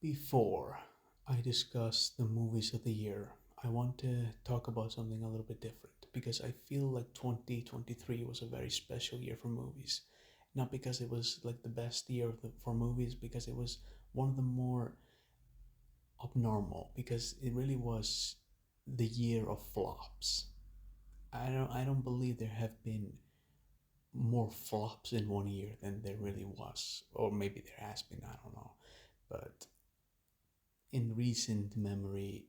Before I discuss the movies of the year, I want to talk about something a little bit different because I feel like 2023 was a very special year for movies. Not because it was like the best year for movies, because it was one of the more abnormal, because it really was the year of flops. I don't believe there have been more flops in one year than there really was, or maybe there has been, I don't know. But in recent memory,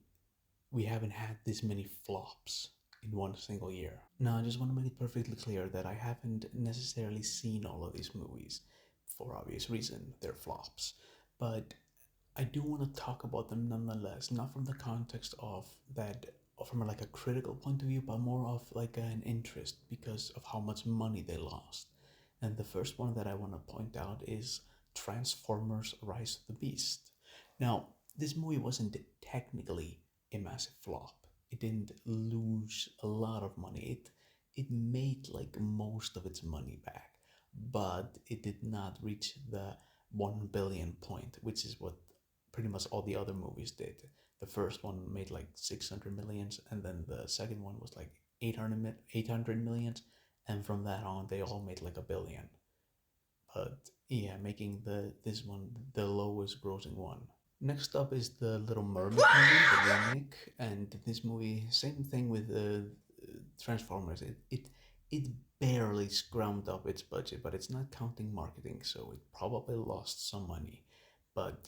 we haven't had this many flops in one single year. Now, I just want to make it perfectly clear that I haven't necessarily seen all of these movies for obvious reason. They're flops. But I do want to talk about them nonetheless, not from the context of that, or from like a critical point of view, but more of like an interest because of how much money they lost. And the first one that I want to point out is Transformers Rise of the Beast. Now, this movie wasn't technically a massive flop. It didn't lose a lot of money. It made like most of its money back, but it did not reach the 1 billion point, which is what pretty much all the other movies did. The first one made like 600 millions, and then the second one was like 800 millions, and from that on, they all made like a billion. But yeah, making this one the lowest grossing one. Next up is the Little Mermaid movie, the remake, and this movie, same thing with Transformers. It barely scrounged up its budget, but it's not counting marketing, so it probably lost some money. But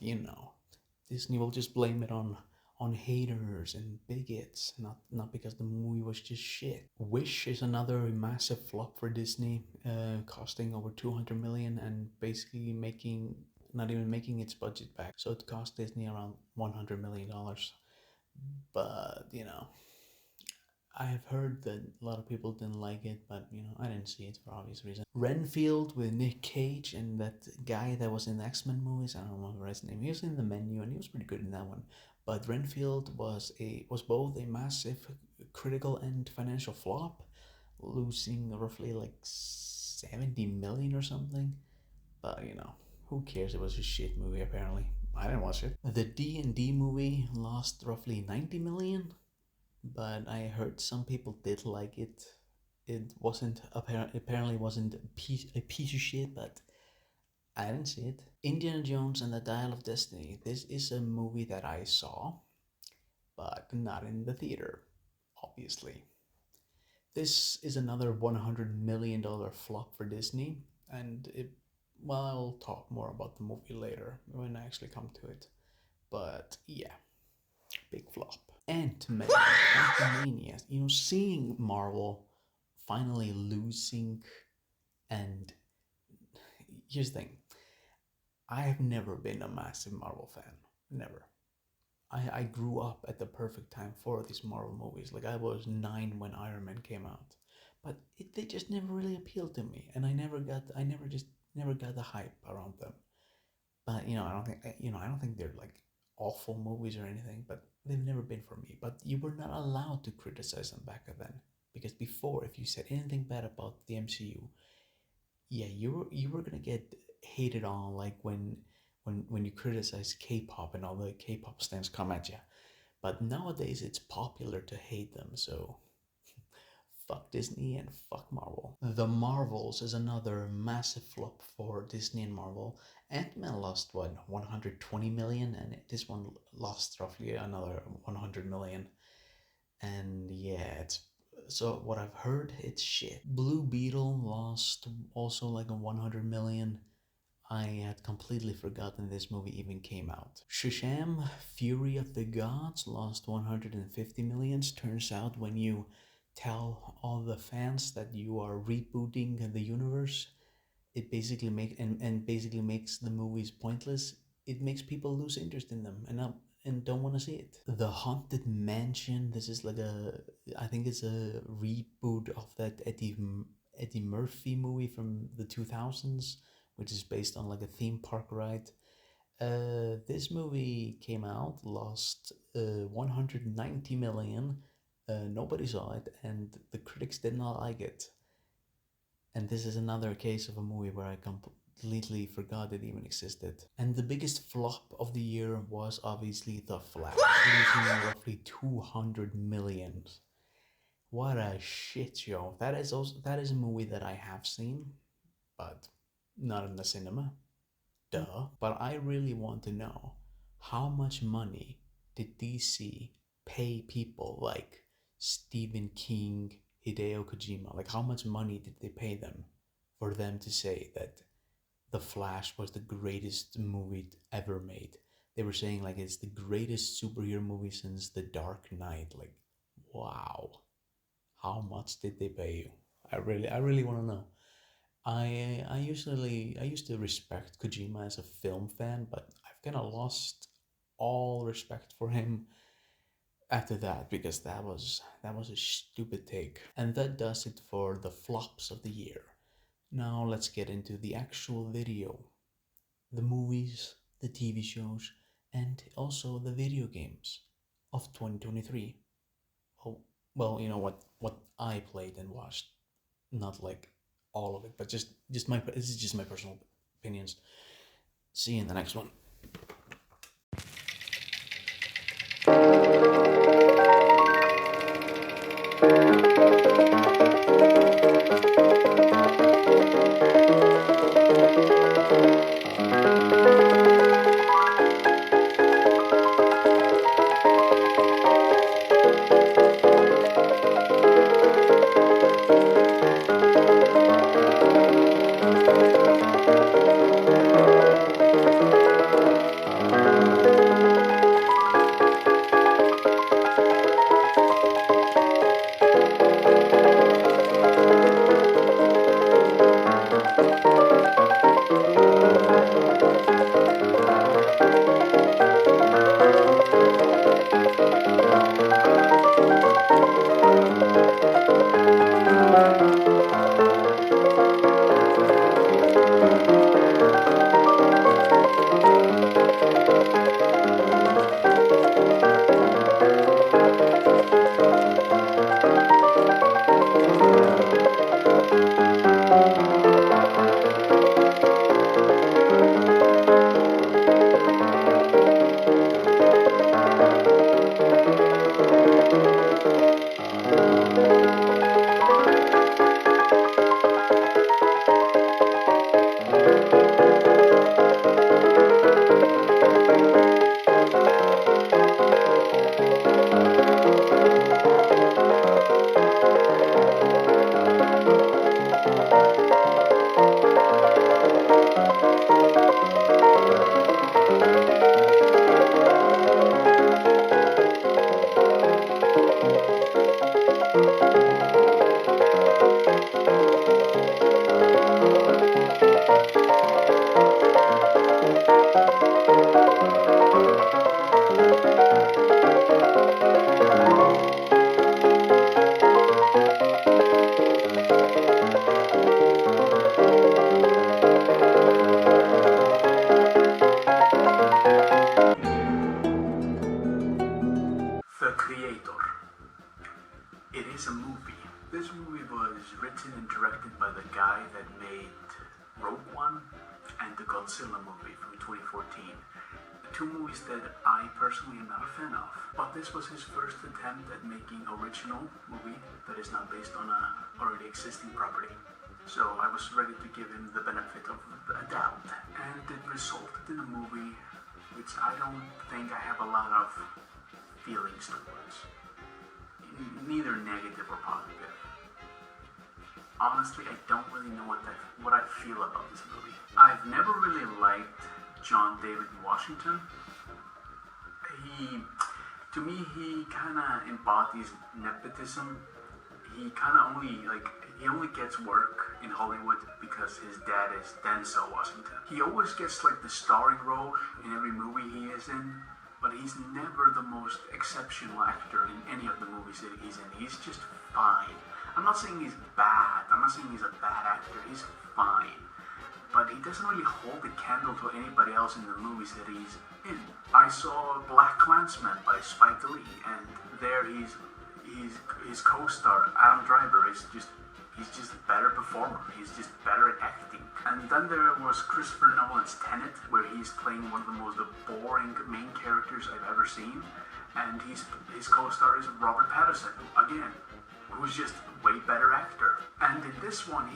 Disney will just blame it on haters and bigots, not because the movie was just shit. Wish is another massive flop for Disney, costing over 200 million and basically making not even making its budget back. So it cost Disney around $100 million. But I have heard that a lot of people didn't like it, but I didn't see it for obvious reasons. Renfield with Nick Cage and that guy that was in the X-Men movies. I don't remember his name. He was in The Menu and he was pretty good in that one. But Renfield was both a massive critical and financial flop, losing roughly like 70 million or something. But who cares? It was a shit movie apparently. I didn't watch it. The D&D movie lost roughly 90 million, but I heard some people did like it. It wasn't apparently wasn't a piece of shit, but I didn't see it. Indiana Jones and the Dial of Destiny. This is a movie that I saw, but not in the theater, obviously. This is another $100 million flop for Disney, and well, I'll talk more about the movie later when I actually come to it. But yeah, big flop. Ant-Man, Quantumania. Seeing Marvel finally losing, and here's the thing: I have never been a massive Marvel fan. Never. I grew up at the perfect time for these Marvel movies. Like I was 9 when Iron Man came out, but they just never really appealed to me, and I never got the hype around them. But I don't think they're like awful movies or anything, but they've never been for me. But you were not allowed to criticize them back then, because before, if you said anything bad about the MCU, yeah, you were gonna get hated on, like when you criticize K-pop and all the K-pop stands come at you. But nowadays it's popular to hate them, so fuck Disney and fuck Marvel. The Marvels is another massive flop for Disney and Marvel. Ant-Man lost what, 120 million, and this one lost roughly another 100 million. And yeah, it's so what I've heard, it's shit. Blue Beetle lost also like a 100 million. I had completely forgotten this movie even came out. Shazam! Fury of the Gods lost 150 millions. Turns out when you tell all the fans that you are rebooting the universe, it basically basically makes the movies pointless. It makes people lose interest in them and don't want to see it. The Haunted Mansion. This is like I think it's a reboot of that Eddie Murphy movie from the 2000s, which is based on like a theme park ride. This movie came out, lost 190 million. Nobody saw it, and the critics did not like it. And this is another case of a movie where I completely forgot it even existed. And the biggest flop of the year was obviously The Flash, losing roughly 200 million. What a shit show. That is a movie that I have seen, but not in the cinema. Duh. But I really want to know, how much money did DC pay people like Stephen King, Hideo Kojima? Like, how much money did they pay them for them to say that The Flash was the greatest movie ever made? They were saying like it's the greatest superhero movie since The Dark Knight. Like, wow. How much did they pay you? I really want to know. I used to respect Kojima as a film fan, but I've kind of lost all respect for him after that, because that was a stupid take. And that does it for the flops of the year. Now let's get into the actual video, the movies, the TV shows, and also the video games of 2023. Oh, well, you know what I played and watched, not like all of it, but just my this is just my personal opinions. See you in the next one. The Creator. It is a movie. This movie was written and directed by the guy that made Rogue One and the Godzilla movie from 2014. Two movies that I personally am not a fan of. But this was his first attempt at making original movie that is not based on a already existing property. So I was ready to give him the benefit of the doubt. And it resulted in a movie which I don't think I have a lot of feelings towards. Neither negative or positive. Honestly, I don't really know what I feel about this movie. I've never really liked John David Washington. To me, he kind of embodies nepotism. He only gets work in Hollywood because his dad is Denzel Washington. He always gets like the starring role in every movie he is in, but he's never the most exceptional actor in any of the movies that he's in. He's just fine. I'm not saying he's bad. I'm not saying he's a bad actor. He's fine. But he doesn't really hold a candle to anybody else in the movies that he's in. I saw Black Klansman by Spike Lee, and there his co-star Adam Driver he's just a better performer. He's just better at acting. And then there was Christopher Nolan's Tenet, where he's playing one of the most boring main characters I've ever seen. And his co-star is Robert Pattinson, again, who's just a way better actor. And in this one,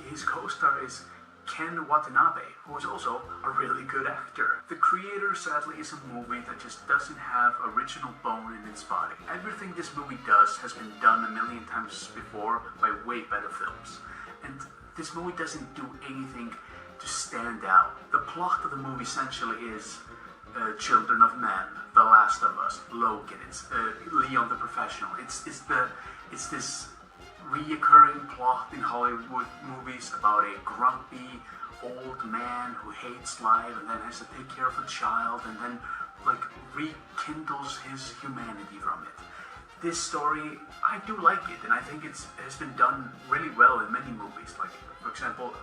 his co-star is Ken Watanabe, who is also a really good actor. The Creator, sadly, is a movie that just doesn't have original bone in its body. Everything this movie does has been done a million times before by way better films. And this movie doesn't do anything to stand out. The plot of the movie essentially is Children of Men, The Last of Us, Logan, it's Leon the Professional. It's this reoccurring plot in Hollywood movies about a grumpy old man who hates life and then has to take care of a child and then like rekindles his humanity from it. This story, I do like it, and I think it has been done really well in many movies. Like, for example,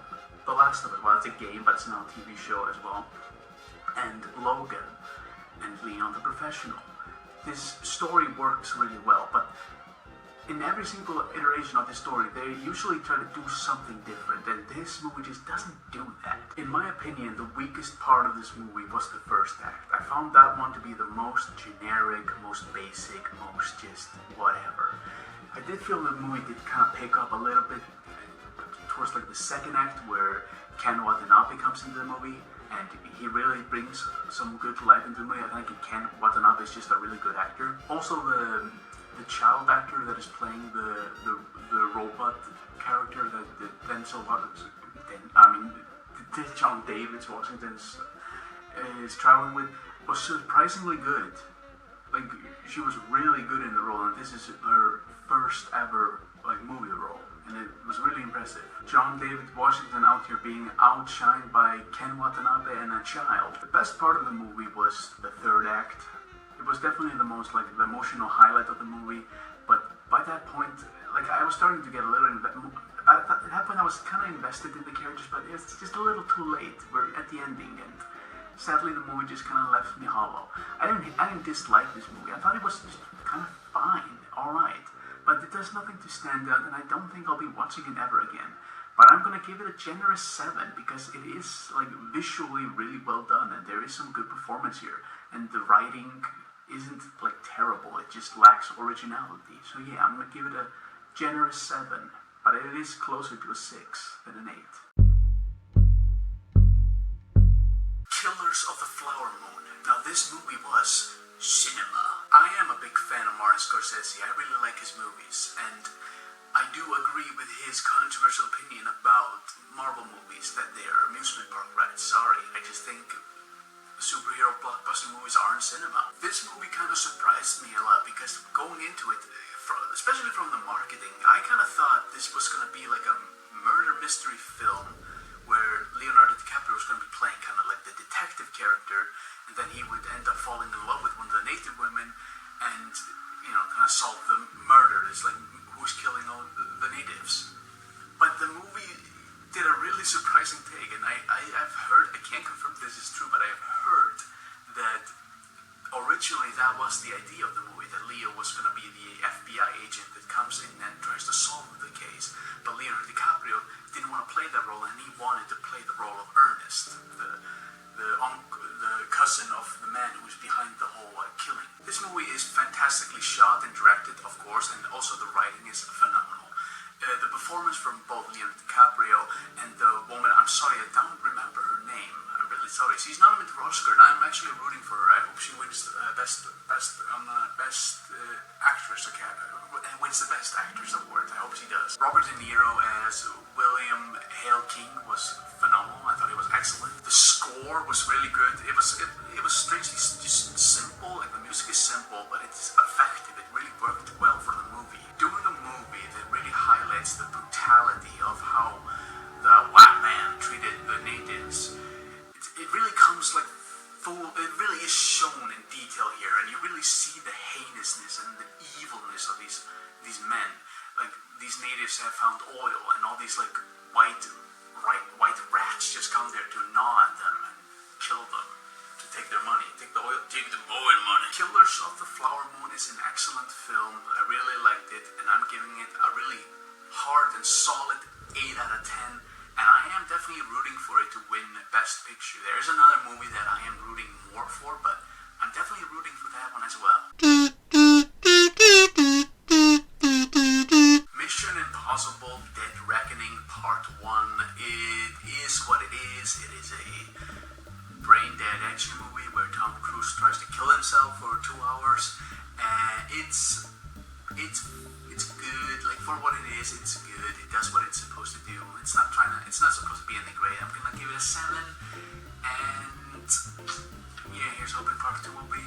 The Last of Us. Well, it's a game, but it's now a TV show as well. And Logan and Leon the Professional. This story works really well, but in every single iteration of the story, they usually try to do something different, and this movie just doesn't do that. In my opinion, the weakest part of this movie was the first act. I found that one to be the most generic, most basic, most just whatever. I did feel the movie did kind of pick up a little bit towards like the second act, where Ken Watanabe comes into the movie, and he really brings some good life into the movie. I think Ken Watanabe is just a really good actor. Also, the child actor that is playing the robot character that John David Washington is traveling with was surprisingly good. Like, she was really good in the role, and this is her first ever like movie role, and it was really impressive. John David Washington out here being outshined by Ken Watanabe and a child. The best part of the movie was the third act. It was definitely the most like the emotional highlight of the movie, but by that point, like I was starting to get a little. At that point, I was kind of invested in the characters, but it's just a little too late. We're at the ending, and sadly, the movie just kind of left me hollow. I didn't dislike this movie. I thought it was just kind of fine, all right, but it does nothing to stand out, and I don't think I'll be watching it ever again. But I'm gonna give it a generous 7 because it is like visually really well done, and there is some good performance here, and the writing isn't like terrible, it just lacks originality. So yeah, I'm gonna give it a generous 7, but it is closer to a 6 than an 8. Killers of the Flower Moon. Now this movie was cinema. I am a big fan of Martin Scorsese. I really like his movies, and I do agree with his controversial opinion about Marvel movies, that they are amusement park rides. Sorry, I just think superhero blockbuster movies aren't cinema. This movie kind of surprised me a lot because going into it, especially from the marketing, I kind of thought this was going to be like a murder mystery film where Leonardo DiCaprio was going to be playing kind of like the detective character, and then he would end up falling in love with one of the native women and, you know, kind of solve the murder. It's like, who's killing all the natives? But the movie did a really surprising take, and I've heard, I can't confirm this is true, but I've heard that originally that was the idea of the movie, that Leo was going to be the FBI agent that comes in and tries to solve the case. But Leonardo DiCaprio didn't want to play that role, and he wanted to play the role of Ernest, the cousin of the man who was behind the whole killing. This movie is fantastically shot and directed, of course, and also the writing is phenomenal. The performance from both Leonardo DiCaprio and the woman, I'm sorry, I don't remember her name. I'm really sorry. She's nominated for Oscar, and I'm actually rooting for her. I hope she wins best actress and wins the best actress award. I hope she does. Robert De Niro as William Hale King was phenomenal. I thought it was excellent. The score was really good. It was strangely just simple. Like, the music is simple, but it's effective. It really worked well for the movie. Doing a movie that really highlights the brutality of how the white man treated the natives, it really comes like full. It really is shown in detail here, and you really see the heinousness and the evilness of these men. Like, these natives have found oil, and all these like white rats just come there to gnaw at them and kill them, to take their money, take the oil money. Killers of the Flower Moon is an excellent film. I really liked it, and I'm giving it a really hard and solid 8 out of 10. And I am definitely rooting for that one as well. Mission Impossible Dead Reckoning Part 1. It is what it is. It is a brain dead action movie where Tom Cruise tries to kill himself for 2 hours. And it's good. Like, for what it is, it's good. It does what it's supposed to do. It's not supposed to be any great. I'm gonna give it a 7. And yeah, here's hoping Part 2 will be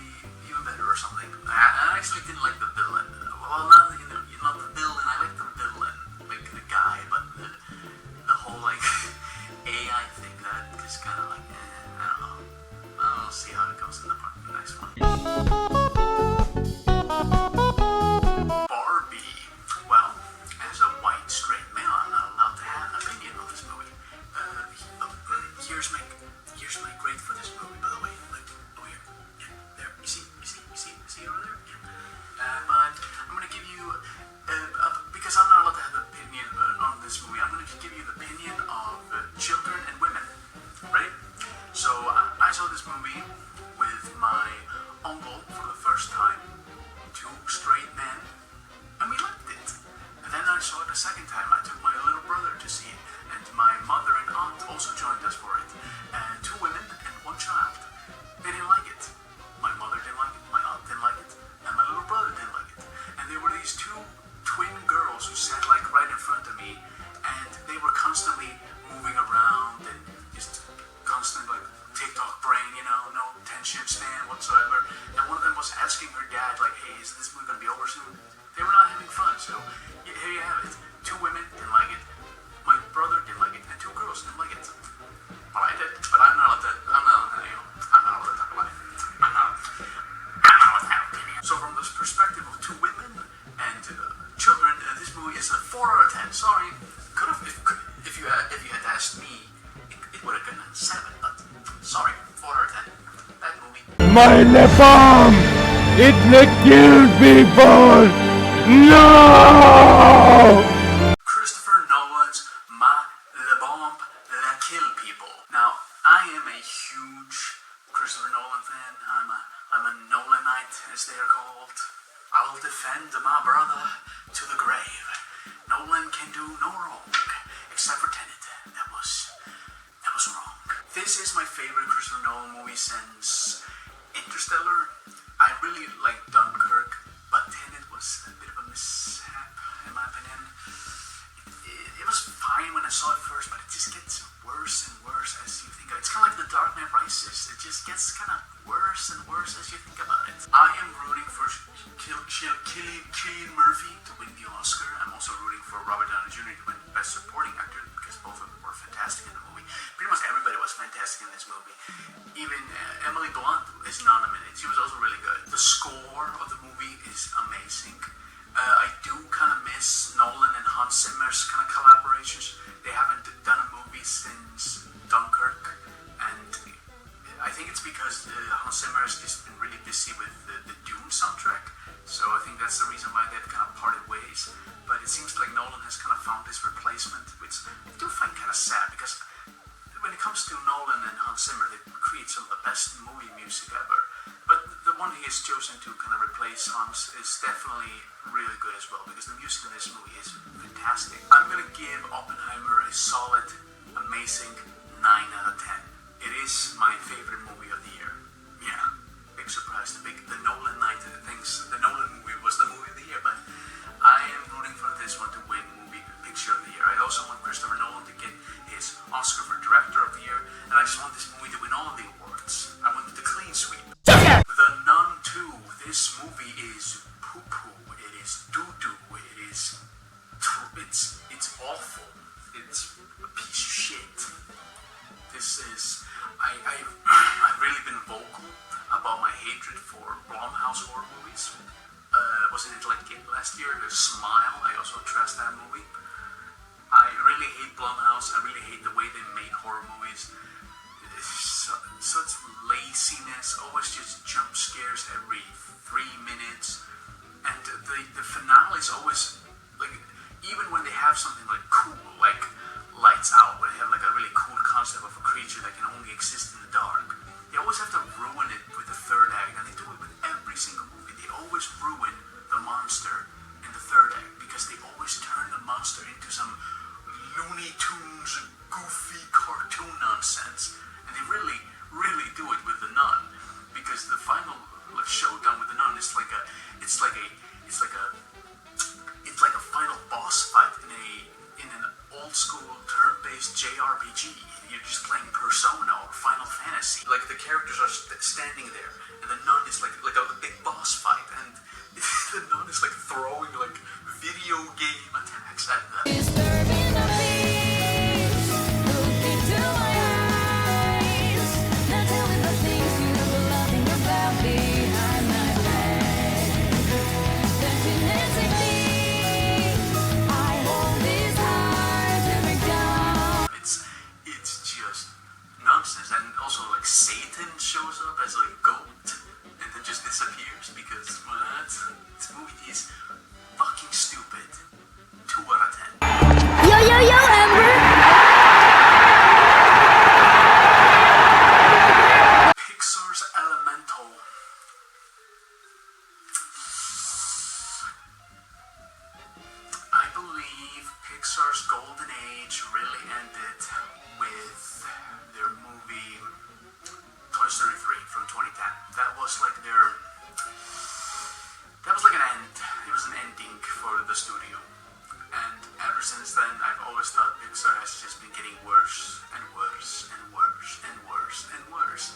even better or something. I actually didn't like the villain. Well, not the villain. I like the villain, like the guy, but the whole like AI thing, that is kind of like I don't know. I'll see how it goes in the next one. Barbie. Well, as a white straight male, I'm not allowed to have an opinion on this movie. Here's my grade for this movie, by the way. Like, oh here, yeah, there. You see over there? Yeah. But I'm gonna give you, because I'm not allowed to have an opinion on this movie, I'm gonna give you the opinion of children and women. Right? So I saw this movie with my uncle for the first time. 2 straight men, and we liked it. And then I saw it a second time. I took my little brother to see it, and my mother and aunt also joined us for it. 2 women and 1 child. They didn't like it. My mother didn't like it, my aunt didn't like it, and my little brother didn't like it. And there were these 2 twin girls who sat like right in front of me, and they were constantly moving around and just constant like TikTok brain, no attention span whatsoever. And one of them was asking her dad, like, hey, is this movie gonna be over soon? They were not having fun, so here you have it. 2 women didn't like it, my brother didn't like it, and 2 girls didn't like it. But I did. But I'm not allowed to talk about it. I'm not allowed to have opinion. So from the perspective of 2 women and children, this movie is a 4 out of 10. Sorry, if you had asked me, it would have been a 7. But sorry, 4 out of 10. That movie. My lip balm! It will kill people! No! Christopher Nolan's Ma Le Bombe La Kill People. Now, I am a huge Christopher Nolan fan. I'm a Nolanite, as they are called. I will defend my brother to the grave. Nolan can do no wrong, except for Tenet. That was wrong. This is my favorite Christopher Nolan movie since Interstellar. I really like Dunkirk, but Tenet was a bit of a mishap, in my opinion. It was fine when I saw it first, but it just gets worse and worse as you think of it. It's kind of like The Dark Knight Rises. It just gets kind of worse and worse as you think about it. I am rooting for Cillian Murphy to win the Oscar. I'm also rooting for Robert Downey Jr. to win Best Supporting Actor because both of them were fantastic in the movie. Pretty much everybody was fantastic in this movie. Even Emily Blunt is nominated. She was also really good. The score of the movie is amazing. I do kind of miss Nolan and Hans Zimmer's kind of collaborations. They haven't done a movie since Dunkirk, and I think it's because Hans Zimmer has just been really busy with the Dune soundtrack. So I think that's the reason why they've kind of parted ways. But it seems like Nolan has kind of found his replacement, which I do find kind of sad because when it comes to Nolan and Hans Zimmer, they create some of the best movie music ever. But the one he has chosen to kind of replace Hans is definitely really good as well, because the music in this movie is fantastic. I'm gonna give Oppenheimer a solid, amazing 9 out of 10. It is my favorite movie of the year. Yeah, big surprise. The Nolan night thinks the Nolan movie was the movie of the year, but I am rooting for this one to win movie picture of the year. I also want Christopher Nolan to get his Oscar for director of the year, and I just want this movie to win all of the awards. I want the clean sweep. The Nun 2. This movie is poo-poo. It is doo-doo. It's awful. It's a piece of shit. This is... I've really been vocal about my hatred for Blumhouse horror movies. Wasn't it like last year, The Smile? I also trashed that movie. I really hate Blumhouse. I really hate the way they made horror movies. Such laziness, always just jump scares every 3 minutes, and the finale is always like, even when they have something like cool, like Lights Out, where they have like a really cool concept of a creature that can only exist in the dark, they always have to ruin it with the 3rd act, and they do it with every single because what? This movie is fucking stupid. 2 out of 10. Yo, yo, yo, Amber! Pixar's Elemental. I believe Pixar's golden age really ended with their movie Toy Story 3 from 2010. That was like an end. It was an ending for the studio. And ever since then, I've always thought Pixar has just been getting worse and worse and worse and worse and worse.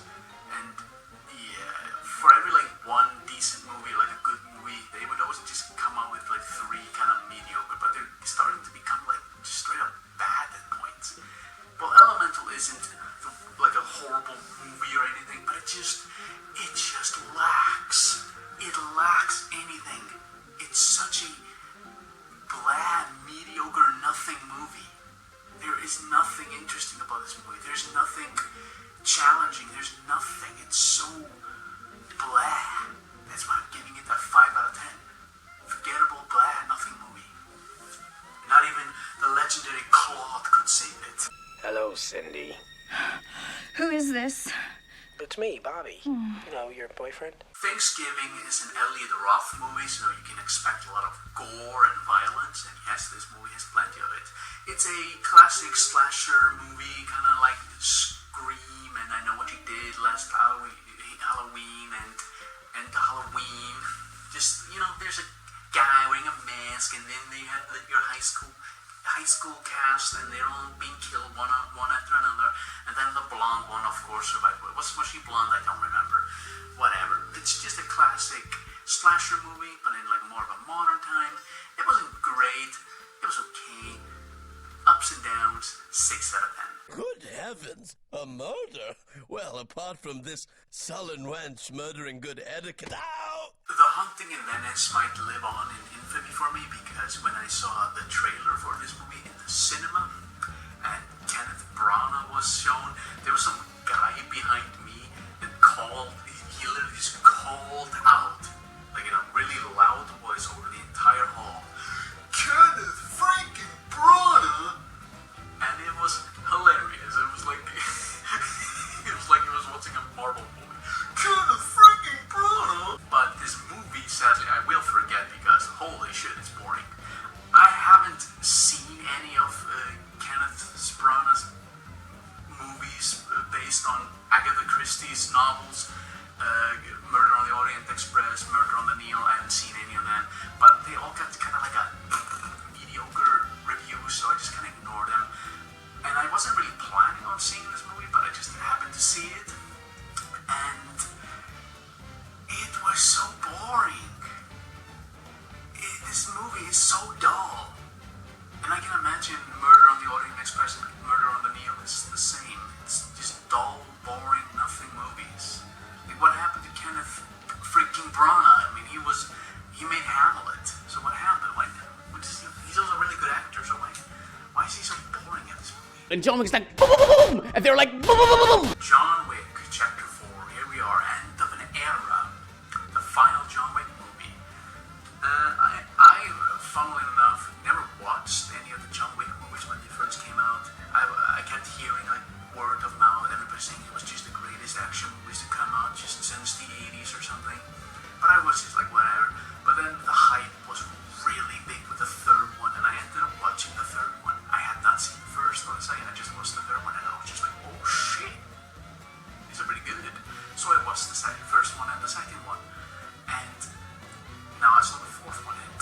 And yeah, for every like one decent movie, like a good movie, they would always just come out with like 3 kind of mediocre, but they're starting to become like just straight up bad at points. Well, Elemental isn't like a horrible movie or anything, but it just lacks. It lacks anything. It's such a bland, mediocre, nothing movie. There is nothing interesting about this movie. There's nothing challenging. There's nothing. It's so blah. That's why I'm giving it a 5 out of 10. Forgettable, blah, nothing movie. Not even the legendary Claude could save it. Hello, Cindy. Who is this? It's me, Bobby. You know, your boyfriend. Thanksgiving is an Elliot Roth movie, so you can expect a lot of gore and violence, and yes, this movie has plenty of it. It's a classic slasher movie, kind of like Scream, and I Know What You Did last Halloween, and Halloween. Just, you know, there's a guy wearing a mask, and then they have your high school cast, and they're all being killed one after another, and then the blonde one, of course, survived. Was she blonde? I don't remember. Whatever. It's just a classic slasher movie, but in like more of a modern time. It wasn't great. It was okay. Ups and downs. 6 out of 10. Good heavens, a murder? Well, apart from this sullen wench murdering good etiquette. Ow! The Haunting in Venice might live on in infamy for me, because when I saw the trailer for this movie in the cinema and Kenneth Branagh was shown, there was some guy behind me that he literally just called out, like in a really loud voice over the entire hall, Kenneth freaking Branagh! And it was hilarious. It was like it was like he was watching a Marvel movie. Kenneth freaking Branagh! But this movie, sadly, I will forget, because holy shit, it's boring. I haven't seen any of Kenneth Branagh's movies based on Agatha Christie's novels. Murder on the Orient Express, Murder on the Nile. I haven't seen any of them, but they all got kind of like a mediocre review, so I just kind of ignored them. And I wasn't really planning on seeing this movie, but I just happened to see it, and it was so boring. This movie is so dull. And I can imagine Murder on the Orient Express and Murder on the Nile is the same. It's just dull, boring, nothing movies. Like, what happened to Kenneth freaking Branagh? I mean, he made Hamlet. So what happened? He's also a really good actor, so why is he so boring in this movie? And John Wick's like, boom, boom, boom, boom, and they're like, boom, boom, boom, boom, boom. John Wick, Chapter 4. Here we are, end of an era. The final John Wick movie. I, funnily enough, never watched any of the John Wick movies when they first came out. I kept hearing like word of mouth, everybody saying it was just the greatest action movies to come out just since the 80s or something. But I was just like, whatever. But then the hype was really big with the third one, and I ended up watching the third one. I had not seen the first or the second, I just watched the third one, and I was just like, oh shit, these are pretty good. So I watched the first one and the second one, and now I saw the fourth one, and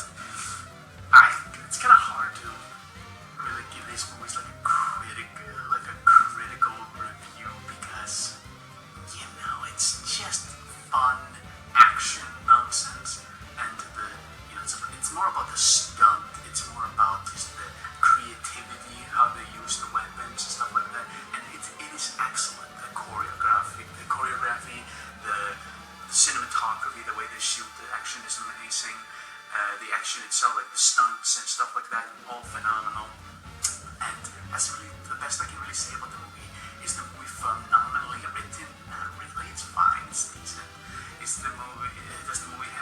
it's kind of hard to really give these movies like a critical review, because, you know, it's just fun action nonsense, and it's more about the stunt. It's more about just the creativity, how they use the weapons and stuff like that, and it is excellent. The choreography, the cinematography, the way they shoot the action is amazing. The action itself, like the stunts and stuff like that, all phenomenal. And that's really the best I can really say about the movie. Is the movie phenomenally written? Not really. It's fine. It's decent. Does the movie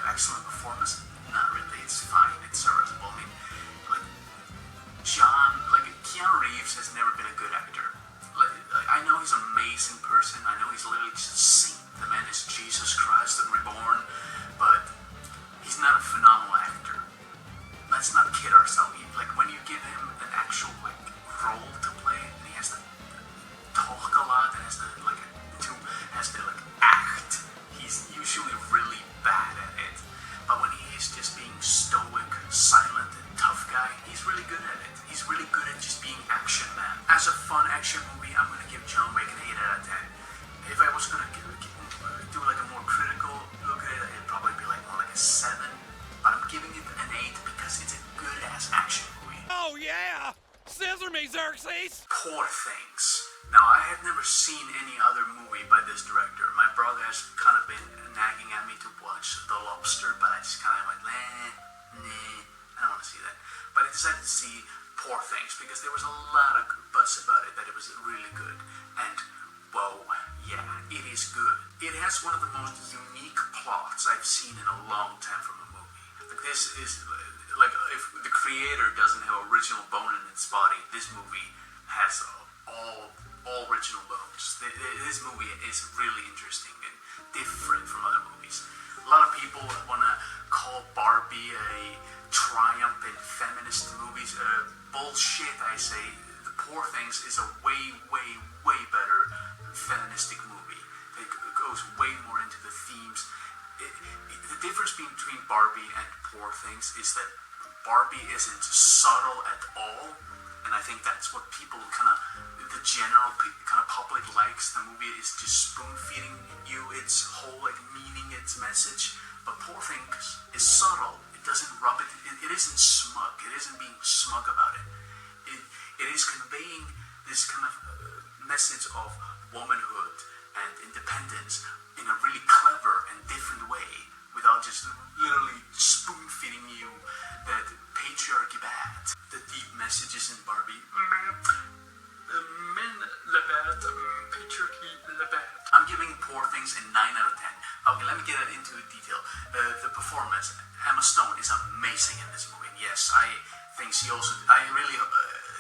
a 7, but I'm giving it an 8 because it's a good-ass action movie. Oh yeah! Scissor me, Xerxes! Poor Things. Now, I had never seen any other movie by this director. My brother has kind of been nagging at me to watch The Lobster, but I just kind of went, nah, I don't want to see that. But I decided to see Poor Things because there was a lot of buzz about it, that it was really good. And, well, yeah, it is good. It has one of the most unique plots I've seen in a long time from a movie. Like, this is, like, if the creator doesn't have original bone in its body, this movie has all original bones. This movie is really interesting and different from other movies. A lot of people want to call Barbie a triumph in feminist movies. Bullshit, I say. The Poor Things is a way, way, way better feministic movie. It goes way more into the themes. The difference between Barbie and Poor Things is that Barbie isn't subtle at all, and I think that's what people the general kind of public likes. The movie is just spoon-feeding you its whole meaning, its message. But Poor Things is subtle. It doesn't rub it. It isn't smug. It isn't being smug about it. It is conveying this kind of message of womanhood and independence in a really clever and different way, without just literally spoon-feeding you that patriarchy bad. The deep messages in Barbie. Men le bad, patriarchy le bad. I'm giving Poor Things a 9 out of 10. Okay, let me get into detail. The performance. Emma Stone is amazing in this movie. Yes, I think she also.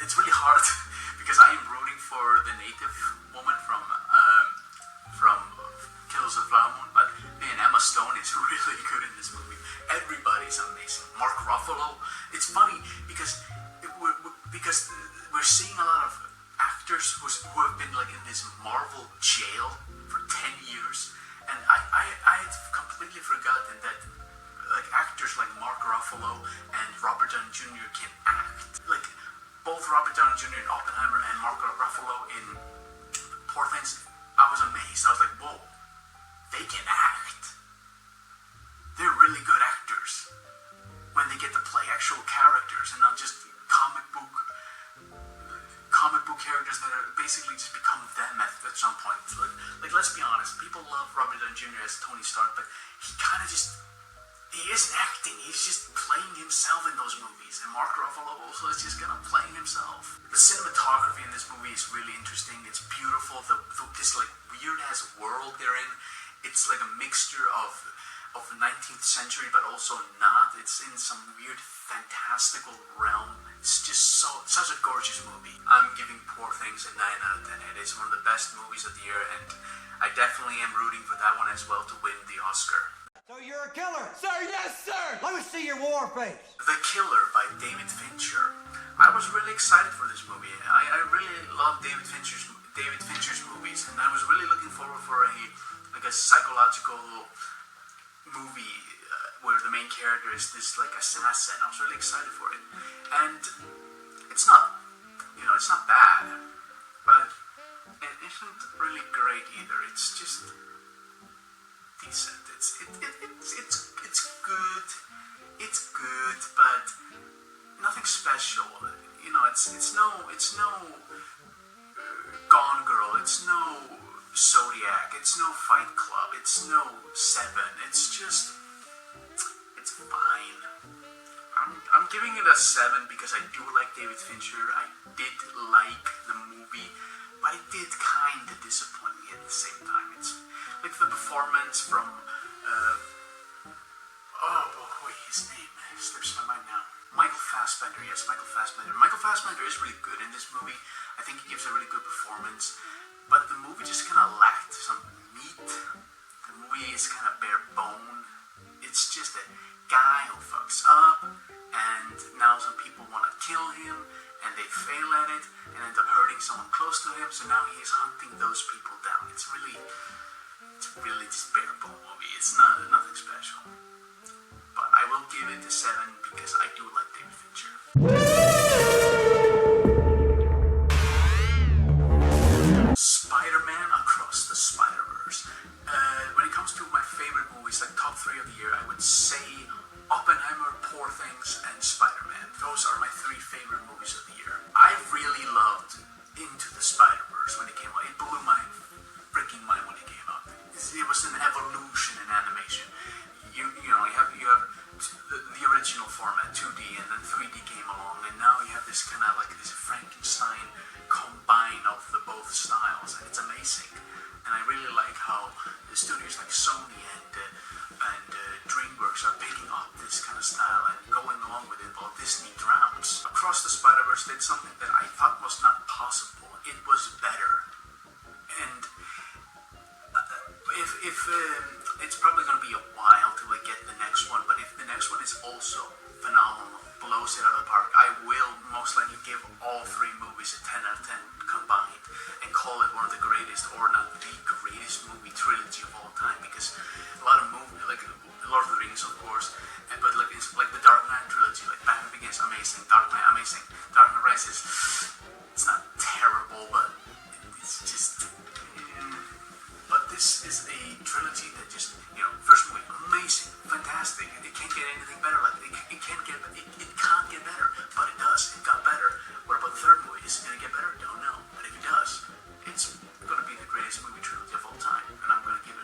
It's really hard because I am rooting for the native woman from Killers of the Flower Moon, but man, Emma Stone is really good in this movie. Everybody's amazing. Mark Ruffalo. It's funny because we're seeing a lot of actors who have been in this Marvel jail for 10 years, and I had completely forgotten that actors like Mark Ruffalo and Robert Downey Jr. can act. Both Robert Downey Jr. in Oppenheimer and Mark Ruffalo in Poor Things, I was amazed. I was like, whoa, they can act. They're really good actors when they get to play actual characters and not just comic book characters that are basically just become them at some point. Let's be honest, people love Robert Downey Jr. as Tony Stark, but he isn't acting, he's just playing himself in those movies. And Mark Ruffalo also is just playing himself. The cinematography in this movie is really interesting. It's beautiful. This weird ass world they're in. It's like a mixture of the 19th century, but also not. It's in some weird fantastical realm. It's just such a gorgeous movie. I'm giving Poor Things a 9 out of 10. It is one of the best movies of the year, and I definitely am rooting for that one as well to win the Oscar. So you're a killer? Sir, yes, sir! Let me see your war face. The Killer by David Fincher. I was really excited for this movie. I really love David Fincher's movies, and I was really looking forward for a psychological movie where the main character is this assassin. I was really excited for it, and it's not bad, but it isn't really great either. It's just decent. It's good, but nothing special. It's no Gone Girl. It's no Zodiac. It's no Fight Club. It's no Seven. It's fine. I'm giving it a 7 because I do like David Fincher. I did like the movie, but it did kind of disappoint me at the same time. It's the performance from his name slips my mind now. Michael Fassbender. Yes, Michael Fassbender. Michael Fassbender is really good in this movie. I think he gives a really good performance, but the movie just kind of lacked some meat. The movie is kind of bare bone. It's just a guy who fucks up, and now some people want to kill him, and they fail at it, and end up hurting someone close to him, so now he's hunting those people down. It's really just bare bone movie. It's nothing special. But I will give it a 7 because I do like David Fincher. Spider-Man Across the Spider-Verse. When it comes to my favorite movies, top 3 of the year, I I would say Oppenheimer, Poor Things, and Spider-Man. Those are my three favorite movies of the year. I really loved Into the Spider-Verse when it came out. It blew my freaking mind when it came out. It was an evolution in animation. You have the original format, 2D, and then 3D came along, and now you have this kind of like this Frankenstein combine of the both styles, and it's amazing. And I really like how the studios like Sony and DreamWorks are picking up this kind of style and going along with it while Disney drowns. Across the Spider-Verse did something that I thought was not possible. It was better. And if it's probably going to be a while till we get the next one, but if the next one is also phenomenal, blows it out of the park, I will most likely give all three movies a 10 out of 10 combined and call it one of the greatest, or not the greatest movie trilogy of all time, because a lot of movies, like Lord of the Rings, of course, but like it's like the Dark Knight trilogy, like Batman Begins, amazing, Dark Knight, amazing, Dark Knight Rises, it's not terrible, but it's just, but this is a trilogy that just, first movie, amazing, fantastic, it can't get anything better, like it can't get better, but it does, it got better. What about the third movie? Is it going to get better? Don't know, but if it does, it's going to be the greatest movie trilogy of all time, and I'm going to give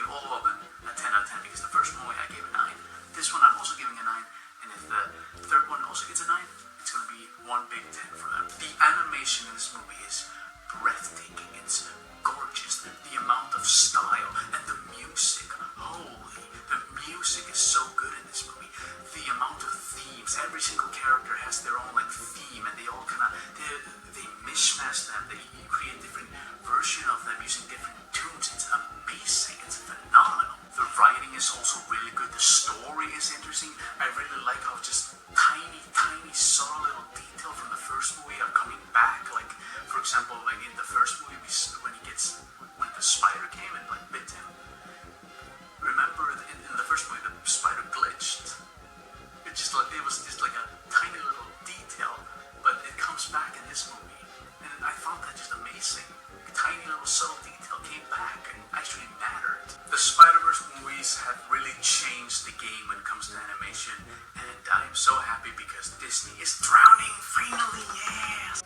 all of them a 10 out of 10, because the first movie I gave a 9, this one I'm also giving a 9, and if the third one also gets a 9, it's going to be one big 10 for them. The animation in this movie is breathtaking, it's gorgeous, the amount of style, and the music, holy, the music is so good in this movie, the amount of themes, every single character has their own like theme, and they all kind of, they mishmash them, they create different version of them using different tunes. It's amazing, it's phenomenal. The writing is also really good, the story is interesting. I really like how just tiny subtle little detail from the first movie are coming back, like for example, like in the first movie when the spider came and like bit him, remember in the first movie the spider glitched. It was just like a tiny little detail, but it comes back in this movie, and I found that just amazing. A tiny little subtle detail came back and actually mattered. The Spider-Verse movies have really changed the game when it comes to animation, and I am so happy because Disney is drowning finally, yes!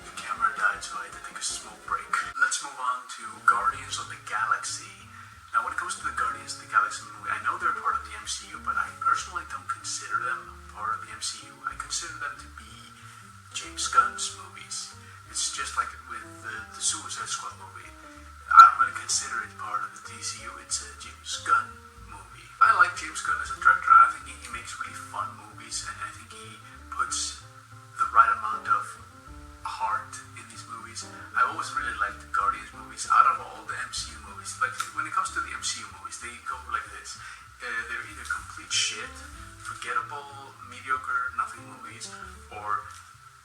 The camera died, so I had to take a smoke break. Let's move on to Guardians of the Galaxy. Now, when it comes to the Guardians of the Galaxy movie, I know they're part of the MCU, but I personally don't consider them part of the MCU. I consider them to be James Gunn's movies. It's just like with the Suicide Squad movie. I don't really consider it part of the DCU. It's a James Gunn movie. I like James Gunn as a director. I think he makes really fun movies, and I think he puts the right amount of heart in these movies. I always really liked the Guardians movies out of all the MCU movies. Like when it comes to the MCU movies, they go like this. They're either complete shit, forgettable, mediocre, nothing movies, or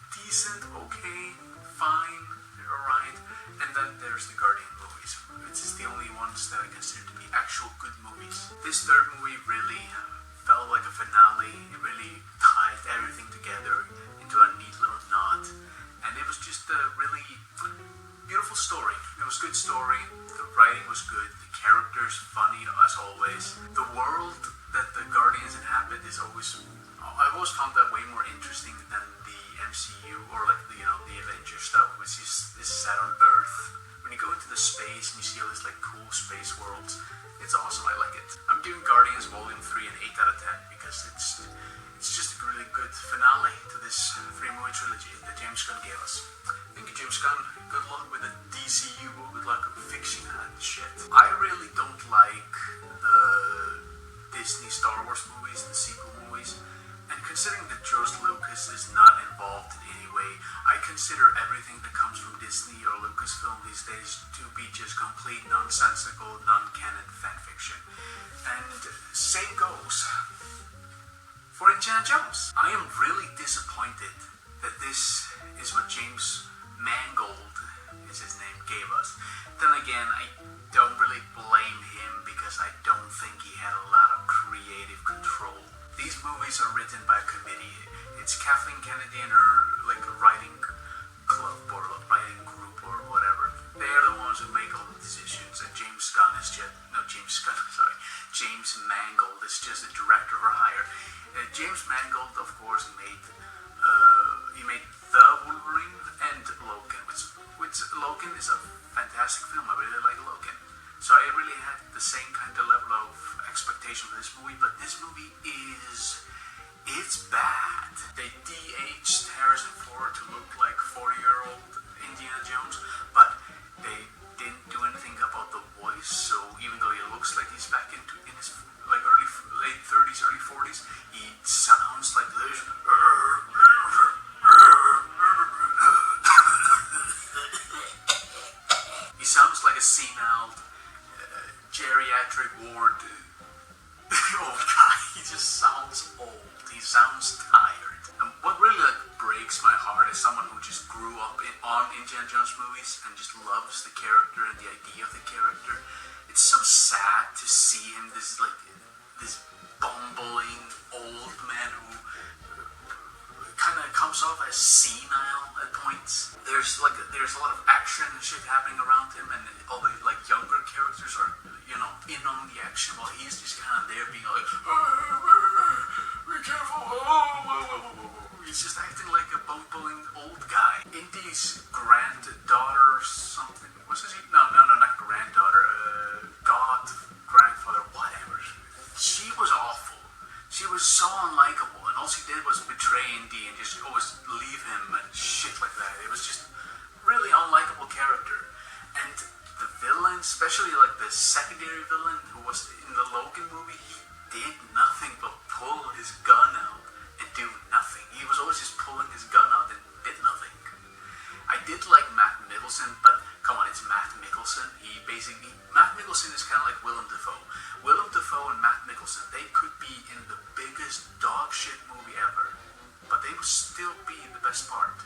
decent, okay, fine, alright, and then there's the Guardian movies. It's just the only ones that I consider to be actual good movies. This third movie really felt like a finale. It really tied everything together into a neat little knot, and it was just a really beautiful story. It was a good story, the writing was good, the characters funny as always. The world that the Guardians inhabit is always, I've always found that way more interesting than the MCU or like the Avengers stuff, which is set on Earth. When you go into the space and you see all these like cool space worlds, it's awesome. I like it. I'm giving Guardians Volume 3 an 8 out of 10 because it's just a really good finale to this 3-movie trilogy that James Gunn gave us. Thank you, James Gunn. Good luck with the DCU. Good luck fixing that shit. I really don't like the Disney Star Wars movies, the sequel movies, and considering that George Lucas is not involved in any way, I consider everything that comes from Disney or Lucasfilm these days to be just complete nonsensical, non-canon fanfiction. And same goes for Indiana Jones. I am really disappointed that this is what James Mangold, is his name, gave us. Then again, I don't really blame him because I don't think he had a lot of creative control. These movies are written by a committee. It's Kathleen Kennedy and her like writing club or writing group or whatever. They're the like a senile geriatric ward old guy. He just sounds old. He sounds tired. And what really like breaks my heart is someone who just grew up on Indiana Jones movies and just loves the character and the idea of the character. It's so sad to see him, this bumbling old man who kind of comes off as senile at points. There's a lot of action and shit happening around him, and all the like younger characters are in on the action while he's just kind of there being like, be careful. He's just acting like a bumbling old guy. Indy's granddaughter, something. What's his name? No, not granddaughter. Grandfather, whatever. She was awful. She was so unlikable, and all she did was betray Indy and just always leave him and shit like that. It was just really unlikable character. And the villain, especially like the secondary villain who was in the Logan movie, he did nothing but pull his gun out and do nothing. He was always just pulling his gun out and did nothing. I did like Matt Mikkelsen, but come on, it's Matt Mikkelsen. Matt Mikkelsen is kind of like Willem Dafoe. Willem Dafoe and Matt Mikkelsen, they could be in the biggest dog shit movie ever, but they would still be the best part.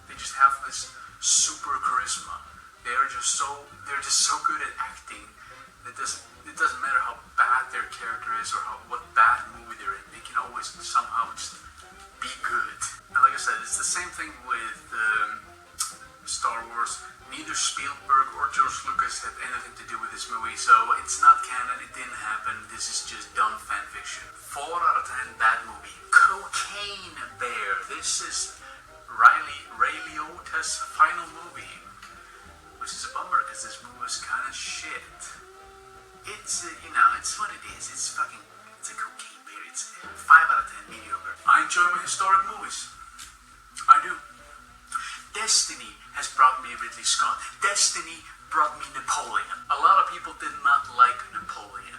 They just have this super charisma. They're just so good at acting. It doesn't matter how bad their character is or what bad movie they're in. They can always somehow just be good. And like I said, it's the same thing with Star Wars. Neither Spielberg or George Lucas have anything to do with this movie, so it's not canon, it didn't happen, this is just dumb fan fiction. 4 out of 10 bad movie. Cocaine Bear. This is Ray Liotta's final movie, which is a bummer because this movie was kind of shit. It's, it's what it is. It's a Cocaine Bear. It's 5 out of 10 mediocre. I enjoy my historic movies. I do. Destiny has brought me Ridley Scott. Destiny brought me Napoleon. A lot of people did not like Napoleon,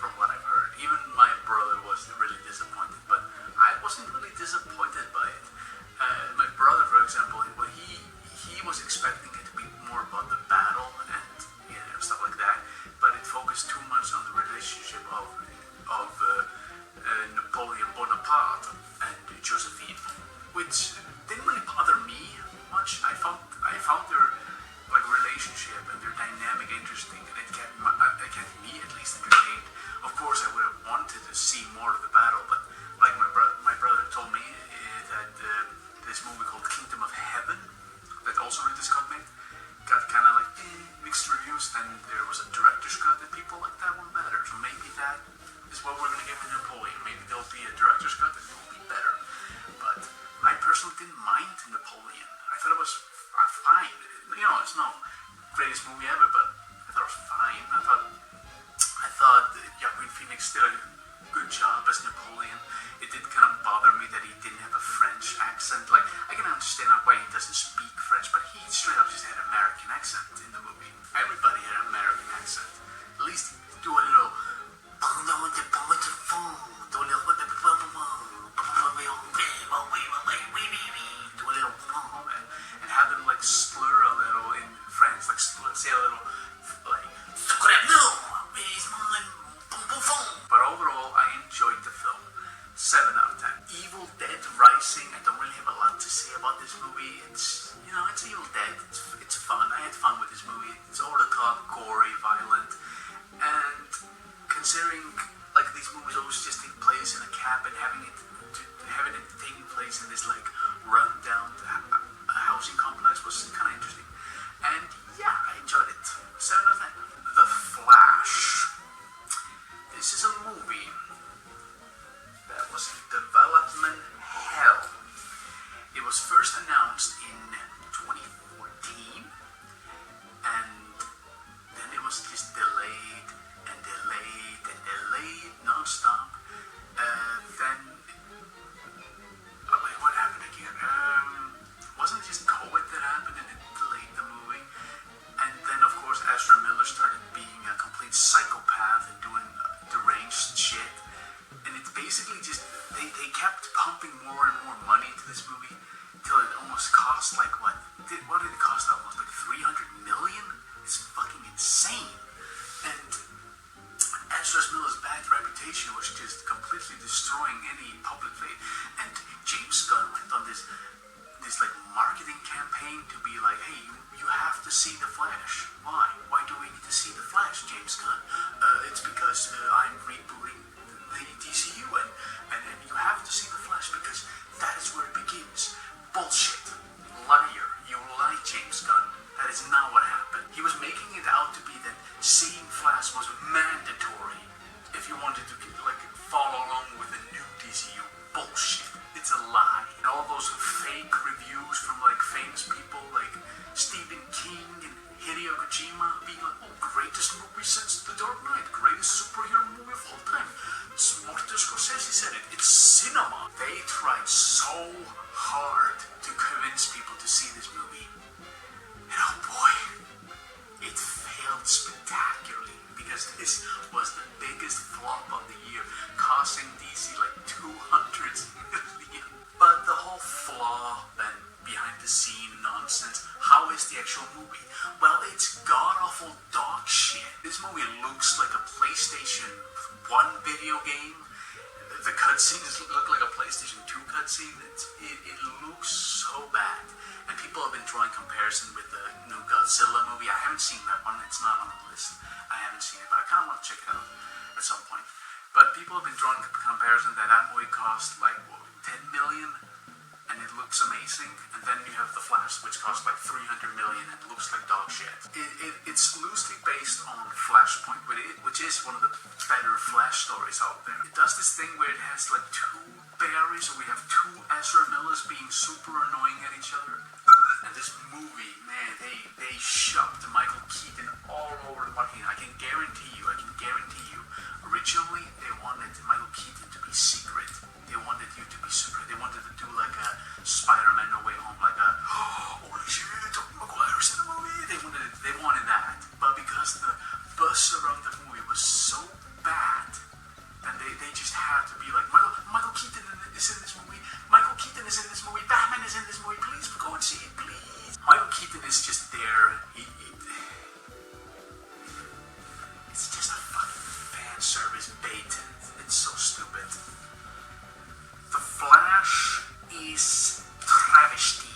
from what I've heard. Even my brother was really disappointed, but I wasn't really disappointed by it. My brother, for example, he was expecting it to be more about the battle and stuff like that, but it focused too much on the relationship of Napoleon Bonaparte and Josephine, which didn't really bother me much. I found their relationship and their dynamic interesting, and it kept me at least entertained. Of course, I would have wanted to see more of the battle, but like my brother told me that this movie called Kingdom of Heaven, that also Ridley Scott made, got kind of like mixed reviews. Then there was a director's cut that people liked that one better. So maybe that is what we're gonna get with Napoleon. Maybe there'll be a director's cut that will be better. But I personally didn't mind Napoleon. I thought it was fine. It's no greatest movie ever, but I thought it was fine. I thought Joaquin Phoenix did a good job as Napoleon. It did kind of bother me that he didn't have a French accent. Like, I can understand why he doesn't speak French, but he straight up just had an American accent in the movie. Everybody had an American accent. At least do a little and have them like slur a little in French, like say a little like. But overall, I enjoyed the film. 7 out of 10. Evil Dead Rising. I don't really have a lot to say about this movie. It's Evil Dead. It's fun. I had fun with this movie. It's over the top, gory, violent, and considering like these movies always just take place in a cabin, having it taking place in this like rundown housing complex was kind of interesting. And yeah, I enjoyed it. 7 out of 10. The Flash. This is a movie that was in development hell. It was first announced in 2014, and then it was just Why? Why do we need to see The Flash, James Gunn? It's because I'm rebooting the DCU, and you have to see The Flash because that is where it begins. Bullshit. Liar. You lie, James Gunn. That is not what happened. He was making it out to be that seeing Flash was mandatory if you wanted to follow along with the new DCU. Bullshit. It's a lie. And all those fake reviews from famous people like Stephen King and Hideo Kojima being like, oh, greatest movie since The Dark Knight, greatest superhero movie of all time. Martin Scorsese said it. It's cinema. They tried so hard to convince people to see this movie. And oh boy, it failed spectacularly because this was the biggest flop of the year, costing DC like 200 million. But the whole flop and behind the scene nonsense, how is the actual movie? Well, it's god-awful dog shit. This movie looks like a PlayStation 1 video game. The cutscenes look like a PlayStation 2 cutscene. It looks so bad. And people have been drawing comparison with the new Godzilla movie. I haven't seen that one. It's not on the list. I haven't seen it, but I kind of want to check it out at some point. But people have been drawing comparison that movie cost 10 million and it looks amazing. And then you have The Flash, which cost 300 million and looks like dog shit. It's loosely based on Flashpoint, which is one of the better Flash stories out there. It does this thing where it has two Barrys, or we have two Ezra Millers being super annoying at each other. And this movie, man, they shoved Michael Keaton all over the fucking. I can guarantee you, originally they wanted Michael Keaton to be secret. They wanted you to be secret. They wanted to do like a Spider-Man No Way Home, like a holy shit, Tobey Maguire's in the movie. They wanted that, but because the buzz around the movie was so bad, and they just had to be like Michael Keaton is in this movie. Michael Keaton is in this movie. Batman is in this movie. Please go and see it, please. Michael Keaton is just there. It's just a fucking fan service bait. It's so stupid. The Flash is travesty.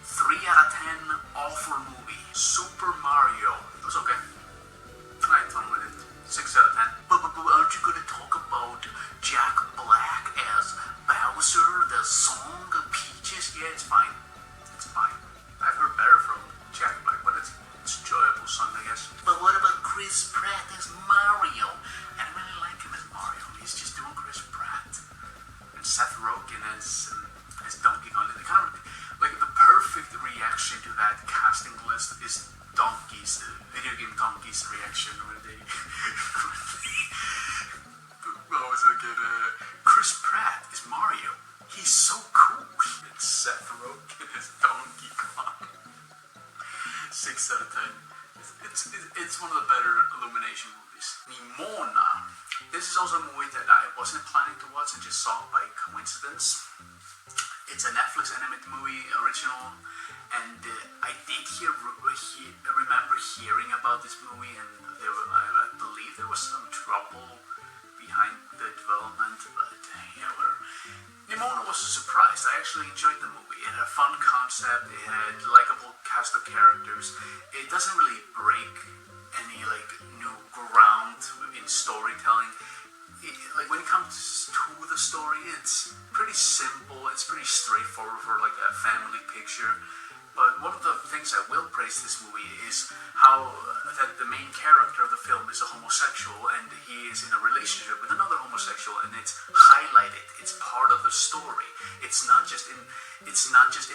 3 out of 10, awful movie. Super Mario. It was okay. I had fun with it. 6 out of 10. But aren't you gonna talk about Jack Black as Bowser, the song Peaches? Yeah, it's fine. It's fine. I've heard better from Jack Black, but it's enjoyable song, I guess. But what about Chris Pratt as Mario? I don't really like him as Mario. He's just doing Chris Pratt. And Seth Rogen as Donkey Kong. Kind of the perfect reaction to that casting list is Donkey's, video game Donkey's reaction when they what was it again? Chris Pratt is Mario. He's so cool. And Seth Rogen is Donkey Kong. 6 out of 10. It's one of the better Illumination movies. Nimona. This is also a movie that I wasn't planning to watch and just saw by coincidence. It's a Netflix animated movie, original, and I did remember hearing about this movie, and I believe there was some trouble behind the development, but yeah, Nimona was a surprise. I actually enjoyed the movie. It had a fun concept, it had a likable cast of characters. It doesn't really break any new ground in storytelling. When it comes to the story, it's pretty simple, it's pretty straightforward for a family picture. But one of the things I will praise this movie is how that the main character of the film is a homosexual, and he is in a relationship with another homosexual, and it's highlighted. It's part of the story. It's not just in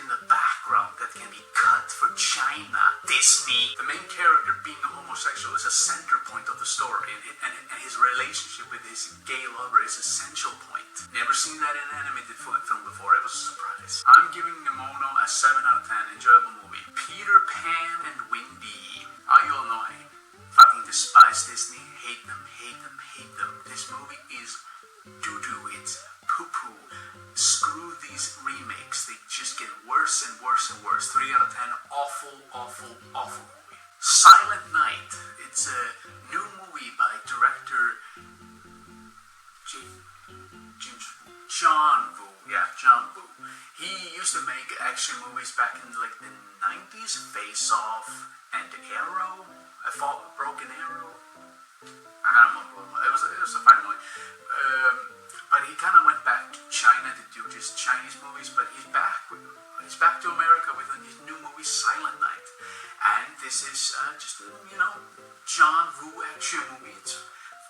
the background that can be cut for China. Disney. The main character being a homosexual is a center point of the story, and his relationship with his gay lover is a central point. Never seen that in an animated film before. It was a surprise. I'm giving Nimona a 7 out of 10. Enjoyable movie. Peter Pan and Wendy. You all know I fucking despise Disney. Hate them, hate them, hate them. This movie is doo-doo. It's poo-poo. Screw these remakes. They just get worse and worse and worse. 3 out of 10. Awful, awful, awful movie. Silent Night. It's a new movie by director John Woo. Yeah, John Woo. He used to make action movies back in the 90s. Face Off and Arrow. just Chinese movies, but he's back. He's back to America with his new movie Silent Night, and this is just a, John Woo action movie. It's,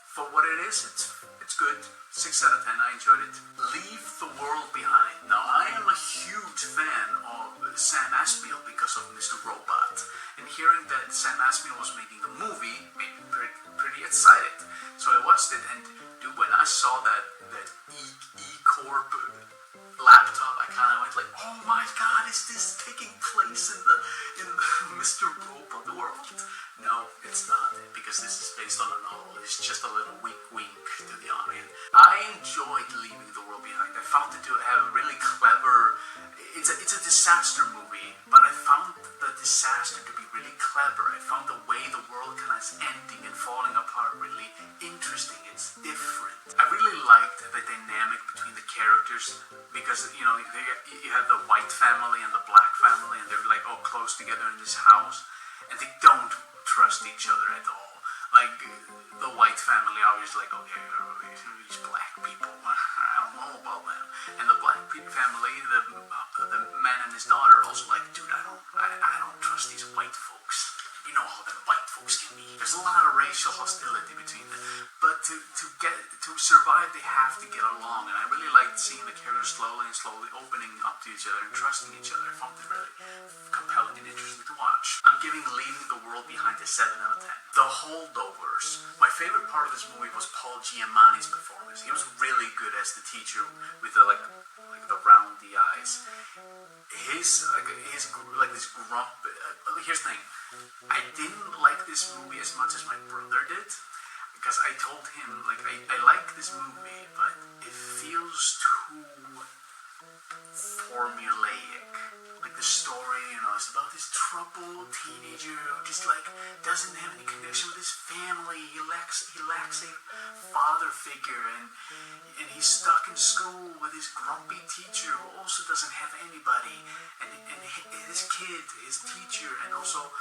for what it is, it's good. 6 out of 10. I enjoyed it. Leave the World Behind. Now, I am a huge fan of Sam Esmail because of Mr. Robot, and hearing that Sam Esmail was making a movie made me pretty excited. So I watched it, and dude, when I saw that E-Corp laptop, I kind of went like, oh my god, is this taking place in the Mr. Robot world? No, it's not, because this is based on a novel. It's just a little wink to the audience. I enjoyed Leaving the World Behind. I found it to have a really clever, it's a disaster movie, but I found the disaster to be really clever. I found the way the world kind of is ending and falling apart really interesting. It's different. I really liked the dynamic between the characters, because you have the white family and the black family, and they're like all close together in this house, and they don't trust each other at all. Like, the white family obviously like, okay, these black people, I don't know about them. And the black family, the man and his daughter are also like, dude, I don't trust these white folks. You know how them white folks can be. There's a lot of racial hostility between them. But to survive, they have to get along. And I really liked seeing the characters slowly opening up to each other and trusting each other. I found it really compelling and interesting to watch. I'm giving Leaving the World Behind a 7 out of 10. The Holdovers. My favorite part of this movie was Paul Giamatti's performance. He was really good as the teacher with the roundy eyes. His this grump. Here's the thing. I didn't like this movie as much as my brother did, because I told him, like, I like this movie, but it feels too formulaic. Like, the story, it's about this troubled teenager who just, doesn't have any connection with his family. He lacks a father figure, and he's stuck in school with his grumpy teacher who also doesn't have anybody, and his kid, his teacher, and also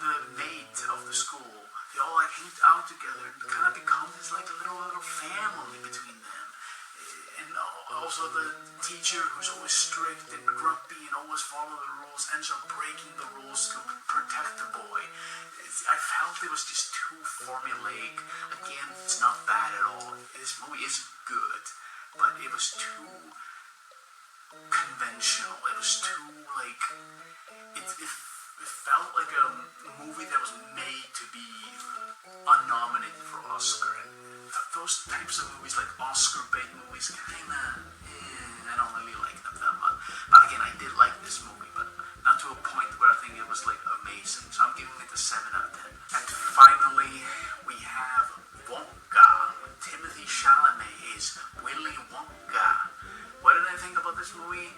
the mate of the school. They all hang out together and kind of become this a little family between them. And also the teacher, who's always strict and grumpy and always follow the rules, ends up breaking the rules to protect the boy. I felt it was just too formulaic. Again, it's not bad at all. This movie is good, but it was too conventional. It was too it felt like a movie that was made to be unnominated for Oscar. And those types of movies, like Oscar bait movies, I don't really like them that much. But again, I did like this movie, but not to a point where I think it was amazing. So I'm giving it a 7 out of 10. And finally, we have Wonka with Timothy Chalamet as Willy Wonka. What did I think about this movie?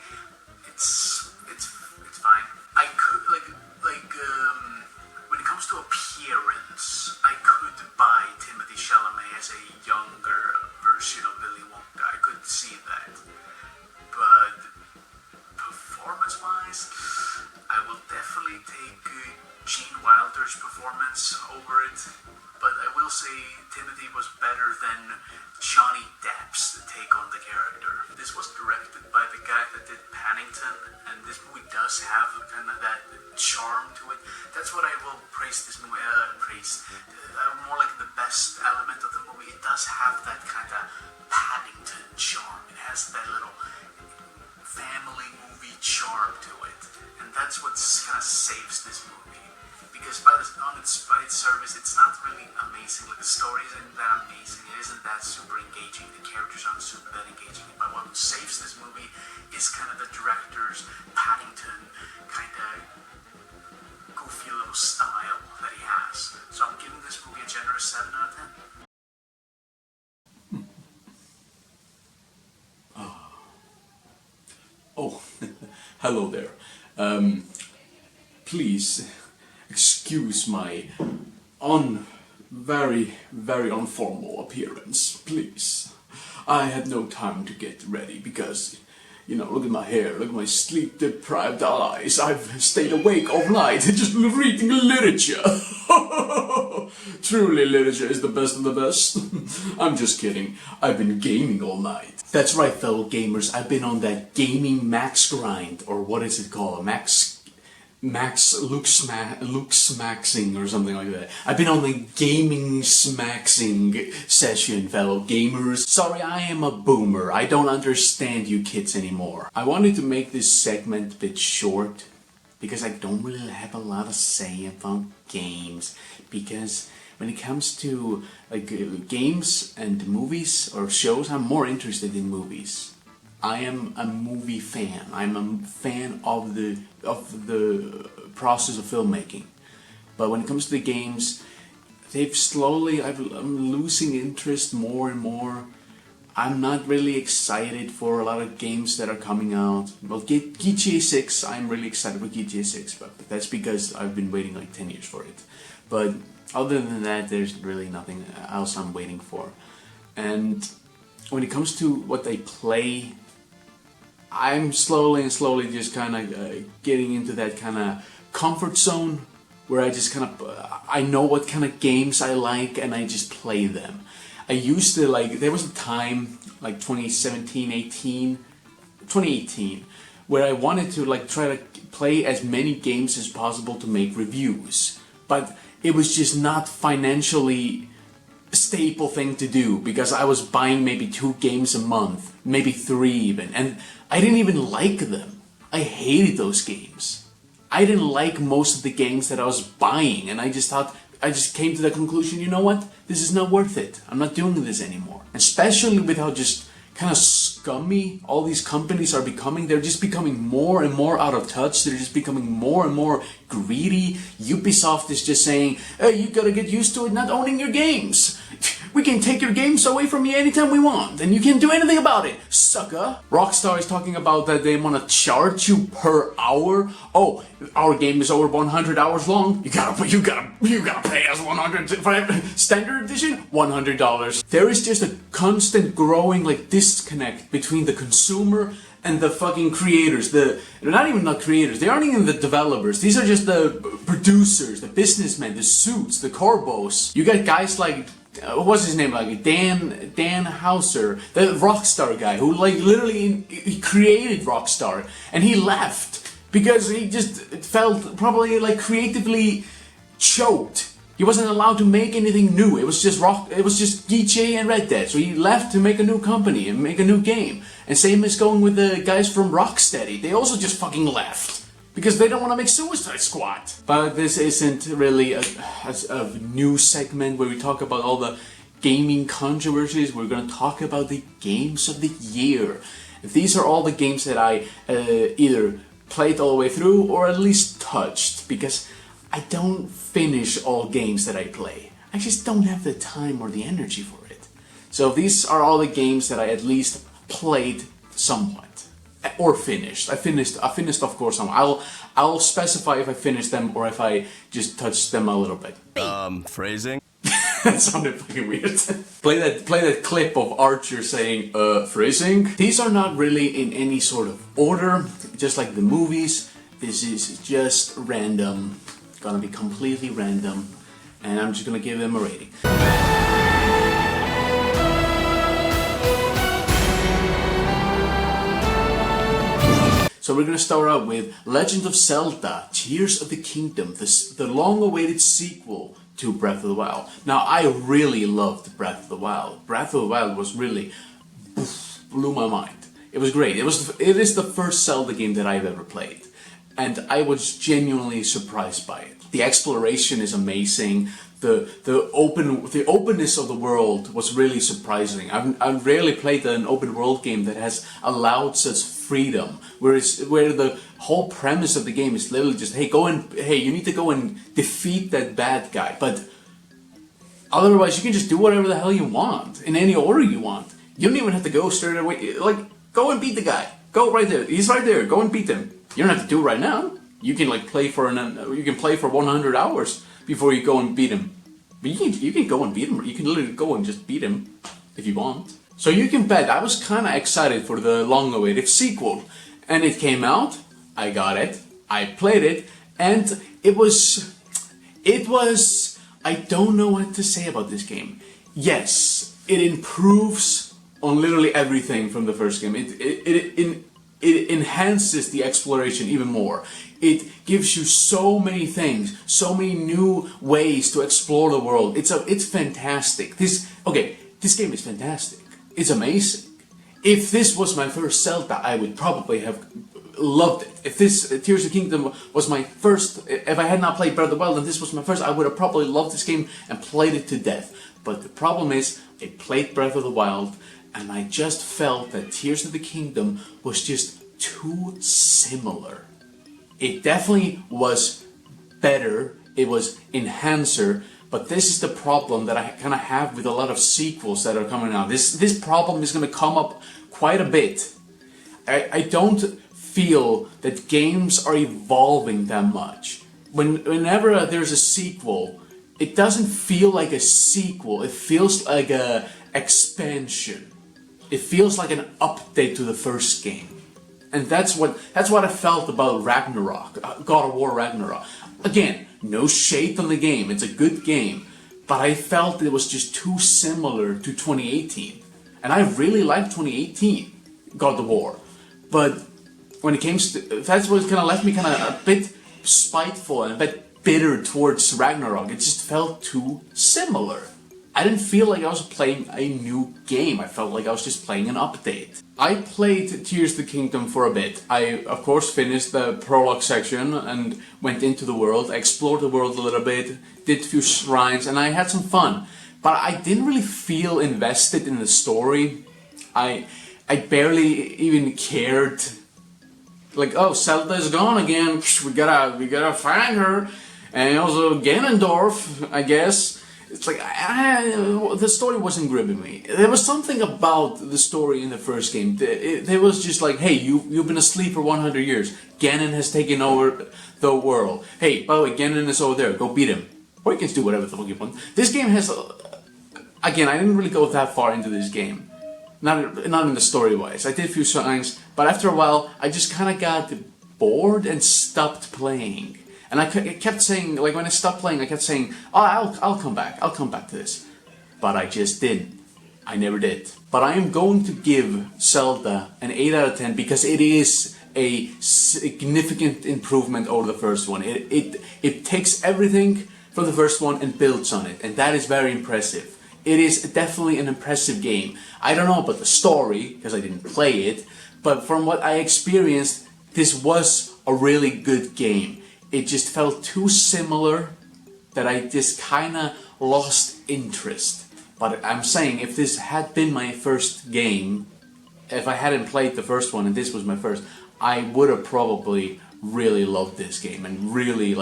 It's fine. I could when it comes to appearance, I could buy Timothy Chalamet as a younger version of Willy Wonka. I could see that. But performance-wise, I will definitely take Gene Wilder's performance over it. But I will say Timothy was better than Johnny Depp's take on the character. This was directed by the guy that did Paddington, and this movie does have kind of that charm to it. That's what I will praise this movie. More like the best element of the movie. It does have that kind of Paddington charm. It has that little family movie charm to it, and that's what kind of saves this movie. Because by its service, it's not really amazing. Like, the story isn't that amazing. It isn't that super engaging. The characters aren't super that engaging. But what saves this movie is kind of the director's Paddington kind of goofy little style that he has. So I'm giving this movie a generous 7 out of 10. Oh, hello there. Please excuse my very, very informal appearance, please. I had no time to get ready because, look at my hair, look at my sleep-deprived eyes. I've stayed awake all night just reading literature. truly literature is the best of the best. I'm just kidding. I've been gaming all night. That's right, fellow gamers. I've been on that gaming max grind, or what is it called? Max Luke Smaxing or something like that. I've been on the gaming smaxing session, fellow gamers. Sorry, I am a boomer. I don't understand you kids anymore. I wanted to make this segment a bit short because I don't really have a lot to say about games. Because when it comes to like games and movies or shows, I'm more interested in movies. I am a movie fan. I'm a fan of the process of filmmaking. But when it comes to the games, I'm losing interest more and more. I'm not really excited for a lot of games that are coming out. Well, GTA 6, I'm really excited for GTA 6, but that's because I've been waiting like 10 years for it. But other than that, there's really nothing else I'm waiting for. And when it comes to what they play, I'm slowly just kind of getting into that kind of comfort zone where I just kind of, I know what kind of games I like and I just play them. I used to there was a time, like 2018, where I wanted to try to play as many games as possible to make reviews. But it was just not financially staple thing to do because I was buying maybe 2 games a month, maybe 3 even, and I didn't even like them. I hated those games. I didn't like most of the games that I was buying, and I just came to the conclusion, you know what? This is not worth it. I'm not doing this anymore. Especially with how just kind of scummy all these companies are becoming. They're just becoming more and more out of touch. They're just becoming more and more greedy. Ubisoft is just saying, hey, you gotta get used to it not owning your games. We can take your games away from you anytime we want, and you can't do anything about it, sucker. Rockstar is talking about that they want to charge you per hour. Oh, our game is over 100 hours long. You gotta pay us 100 for standard edition, $100. There is just a constant growing disconnect between the consumer and the fucking creators. They're not creators. They aren't even the developers. These are just the producers, the businessmen, the suits, the corbos. You got guys like, what's his name? Dan Houser, the Rockstar guy who literally he created Rockstar, and he left because he just felt probably creatively choked. He wasn't allowed to make anything new. It was just GTA and Red Dead. So he left to make a new company and make a new game. And same is going with the guys from Rocksteady. They also just fucking left because they don't want to make Suicide Squad. But this isn't really a new segment where we talk about all the gaming controversies. We're going to talk about the games of the year. These are all the games that I either played all the way through or at least touched, because I don't finish all games that I play. I just don't have the time or the energy for it. So these are all the games that I at least played somewhat or finished. I finished of course some. I'll specify if I finished them or if I just touched them a little bit. Phrasing? That sounded fucking weird. Play that clip of Archer saying, phrasing. These are not really in any sort of order, just like the movies. This is just random. Gonna be completely random, and I'm just gonna give them a rating. So we're gonna start out with Legend of Zelda: Tears of the Kingdom, the long-awaited sequel to Breath of the Wild. Now, I really loved Breath of the Wild. Breath of the Wild was really blew my mind. It was great. It is the first Zelda game that I've ever played, and I was genuinely surprised by it. The exploration is amazing. The openness of the world was really surprising. I've rarely played an open world game that has allowed such freedom, where the whole premise of the game is literally just, hey, you need to go and defeat that bad guy, but otherwise you can just do whatever the hell you want in any order you want. You don't even have to go straight away. Go and beat the guy. Go right there. He's right there. Go and beat him. You don't have to do it right now. You can play for 100 hours before you go and beat him. But you can go and beat him. You can literally go and just beat him if you want. So you can bet I was kind of excited for the long-awaited sequel, and it came out. I got it. I played it, and it was I don't know what to say about this game. Yes, it improves on literally everything from the first game. It enhances the exploration even more. It gives you so many things, so many new ways to explore the world. It's fantastic. This game is fantastic. It's amazing. If this was my first Zelda, I would probably have loved it. If this Tears of the Kingdom was my first, if I had not played Breath of the Wild and this was my first, I would have probably loved this game and played it to death. But the problem is, I played Breath of the Wild and I just felt that Tears of the Kingdom was just too similar. It definitely was better, it was enhancer, but this is the problem that I kind of have with a lot of sequels that are coming out. This problem is going to come up quite a bit. I don't feel that games are evolving that much. Whenever there's a sequel, it doesn't feel like a sequel, it feels like an expansion. It feels like an update to the first game. And that's what I felt about Ragnarok, God of War Ragnarok. Again, no shade on the game, it's a good game, but I felt it was just too similar to 2018. And I really liked 2018 God of War. But when it came to, that's what kind of left me kind of a bit spiteful and a bit bitter towards Ragnarok. It just felt too similar. I didn't feel like I was playing a new game. I felt like I was just playing an update. I played Tears of the Kingdom for a bit. I, of course, finished the prologue section and went into the world. I explored the world a little bit, did a few shrines, and I had some fun. But I didn't really feel invested in the story. I barely even cared. Like, oh, Zelda is gone again. We gotta find her. And also Ganondorf, I guess. It's like, the story wasn't gripping me. There was something about the story in the first game. It was just like, hey, you've been asleep for 100 years. Ganon has taken over the world. Hey, by the way, Ganon is over there. Go beat him. Or you can do whatever the fuck you want. This game has... Again, I didn't really go that far into this game. Not in the story-wise. I did a few signs, but after a while, I just kind of got bored and stopped playing. And I kept saying, like when I stopped playing, I kept saying, oh, I'll come back to this. But I just didn't. I never did. But I am going to give Zelda an 8 out of 10 because it is a significant improvement over the first one. It takes everything from the first one and builds on it, and that is very impressive. It is definitely an impressive game. I don't know about the story, because I didn't play it, but from what I experienced, this was a really good game. It just felt too similar that I just kinda lost interest. But I'm saying, if this had been my first game, if I hadn't played the first one and this was my first, I would have probably really loved this game and really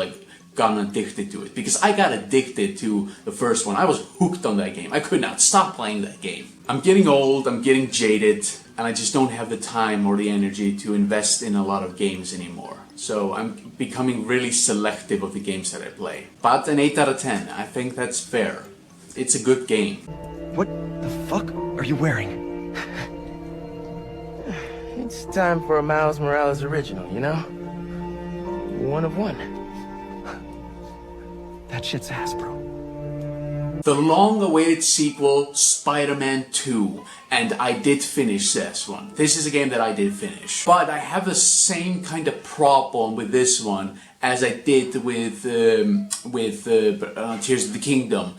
gotten addicted to it. Because I got addicted to the first one. I was hooked on that game. I could not stop playing that game. I'm getting old, I'm getting jaded, and I just don't have the time or the energy to invest in a lot of games anymore. So I'm becoming really selective of the games that I play. But an 8 out of 10, I think that's fair. It's a good game. What the fuck are you wearing? It's time for a Miles Morales original, you know? One of one. That shit's ass, bro. The long-awaited sequel, Spider-Man 2, and I did finish this one. This is a game that I did finish. But I have the same kind of problem with this one as I did with Tears of the Kingdom.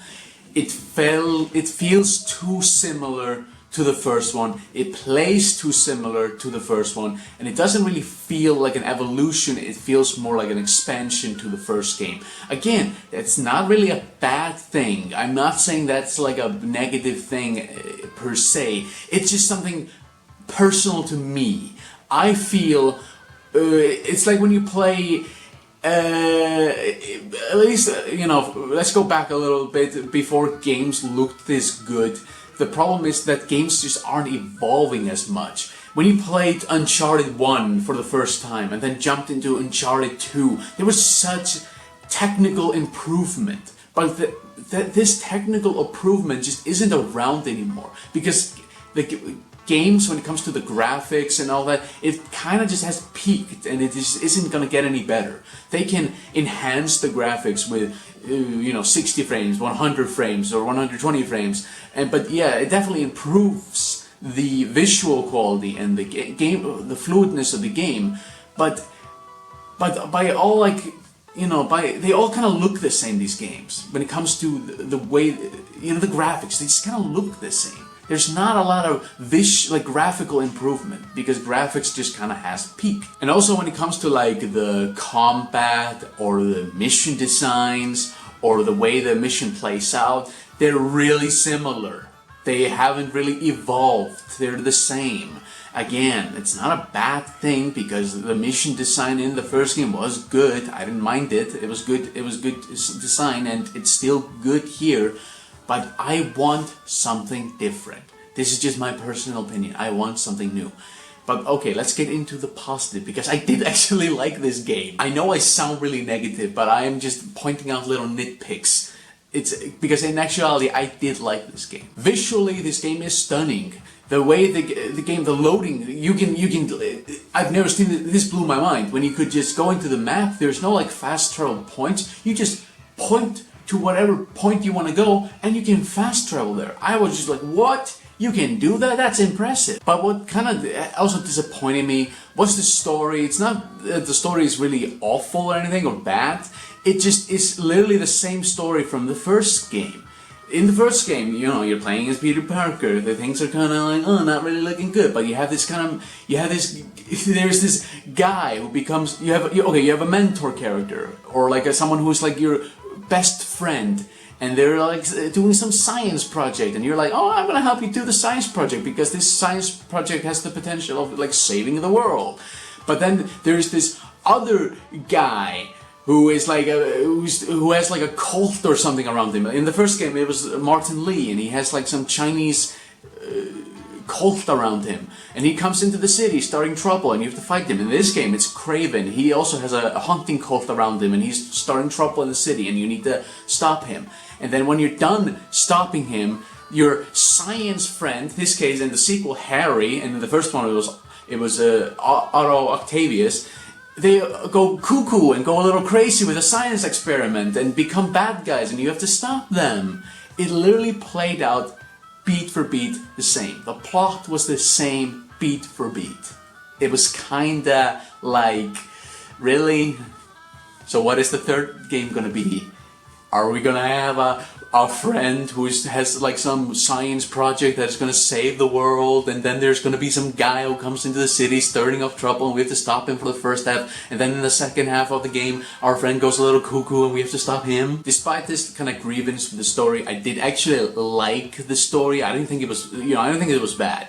It feels too similar to the first one, it plays too similar to the first one, and it doesn't really feel like an evolution, it feels more like an expansion to the first game. Again, that's not really a bad thing. I'm not saying that's like a negative thing per se. It's just something personal to me. I feel it's like when you play at least, you know, let's go back a little bit before games looked this good. The problem is that games just aren't evolving as much. When you played Uncharted 1 for the first time and then jumped into Uncharted 2, there was such technical improvement. But this technical improvement just isn't around anymore. Because games, when it comes to the graphics and all that, it kind of just has peaked, and it just isn't gonna get any better. They can enhance the graphics with 60 frames, 100 frames, or 120 frames, but yeah, it definitely improves the visual quality and the the fluidness of the game. But by all, like, they all kind of look the same, these games. When it comes to the way, the graphics, they just kind of look the same. There's not a lot of graphical improvement, because graphics just kind of has peaked. And also when it comes to like the combat or the mission designs or the way the mission plays out, they're really similar. They haven't really evolved. They're the same. Again, it's not a bad thing, because the mission design in the first game was good. I didn't mind it. It was good. It was good design, and it's still good here. But I want something different. This is just my personal opinion. I want something new. But okay, let's get into the positive, because I did actually like this game. I know I sound really negative, but I am just pointing out little nitpicks. It's because in actuality, I did like this game. Visually, this game is stunning. The way the loading, you can, I've never seen this, blew my mind. When you could just go into the map, there's no like fast travel points. You just point to whatever point you want to go, and you can fast travel there. I was just like, what? You can do that? That's impressive. But what kind of also disappointed me was the story. It's not that the story is really awful or anything or bad. It just is literally the same story from the first game. In the first game, you're playing as Peter Parker. The things are kind of like, not really looking good. But you have this there's this guy who becomes, you have a mentor character, or like someone who's like your best friend, and they're like doing some science project, and you're like, oh, I'm gonna help you do the science project, because this science project has the potential of like saving the world. But then there's this other guy who is like who has like a cult or something around him. In the first game, it was Martin Lee, and he has like some Chinese cult around him, and he comes into the city starting trouble, and you have to fight him. In this game, it's Kraven. He also has a hunting cult around him, and he's starting trouble in the city, and you need to stop him. And then when you're done stopping him, your science friend, in this case in the sequel Harry, and in the first one it was Otto Octavius, they go cuckoo and go a little crazy with a science experiment and become bad guys, and you have to stop them. It literally played out beat for beat the same. The plot was the same beat for beat. It was kinda like, really? So what is the third game gonna be? Are we gonna have a friend who has like some science project that's gonna save the world, and then there's gonna be some guy who comes into the city stirring up trouble, and we have to stop him for the first half, and then in the second half of the game, our friend goes a little cuckoo and we have to stop him? Despite this kind of grievance with the story, I did actually like the story. I didn't think it was, I don't think it was bad.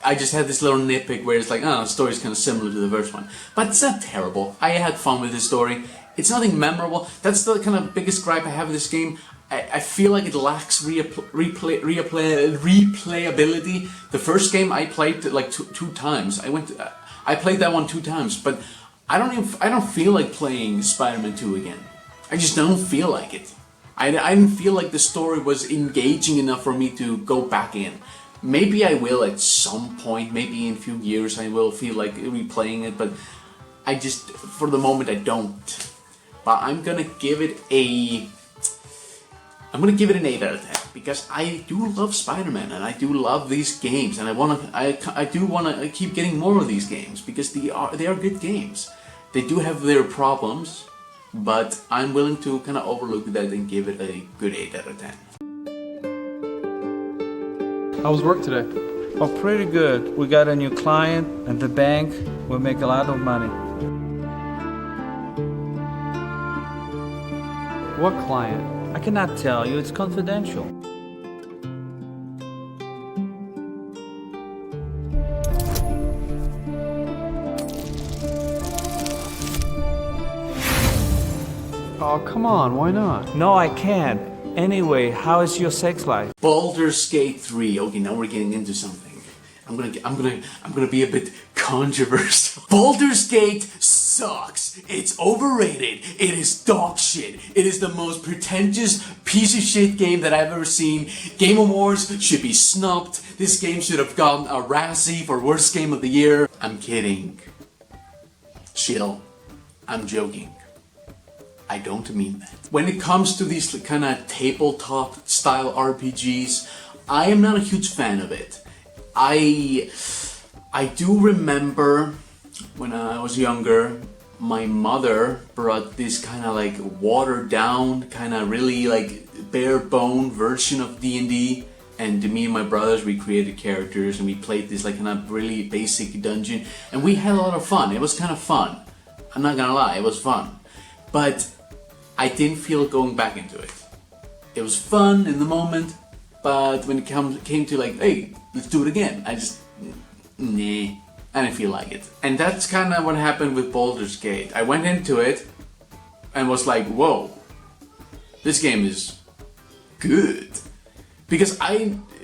I just had this little nitpick where it's like, the story's kind of similar to the first one. But it's not terrible. I had fun with this story. It's nothing memorable. That's the kind of biggest gripe I have with this game. I feel like it lacks replayability. The first game I played like two times. I played that one 2 times, but I don't feel like playing Spider-Man 2 again. I just don't feel like it. I didn't feel like the story was engaging enough for me to go back in. Maybe I will at some point. Maybe in a few years I will feel like replaying it, but I just, for the moment, I don't. But I'm gonna give it an 8 out of 10, because I do love Spider-Man, and I do love these games, and I do wanna keep getting more of these games, because they are good games. They do have their problems, but I'm willing to kind of overlook that and give it a good 8 out of 10. How was work today? Oh, pretty good. We got a new client, and the bank will make a lot of money. What client? I cannot tell you, it's confidential. Oh, come on, why not? No, I can't. Anyway, how is your sex life? Baldur's Gate 3. Okay, now we're getting into something. I'm gonna be a bit controversial. Baldur's Gate sucks. It's overrated. It is dog shit. It is the most pretentious piece of shit game that I've ever seen. Game Awards should be snubbed. This game should have gotten a Razzie for worst game of the year. I'm kidding. Chill. I'm joking. I don't mean that. When it comes to these kind of tabletop style RPGs, I am not a huge fan of it. I do remember when I was younger, my mother brought this kind of like watered down, kind of really like bare bone version of D&D, and me and my brothers, we created characters and we played this like kind of really basic dungeon, and we had a lot of fun. It was kind of fun. I'm not gonna lie, it was fun. But I didn't feel going back into it. It was fun in the moment, but when it came to like, hey, let's do it again, I just, nah, I didn't feel like it. And that's kind of what happened with Baldur's Gate. I went into it and was like, whoa, this game is good. Because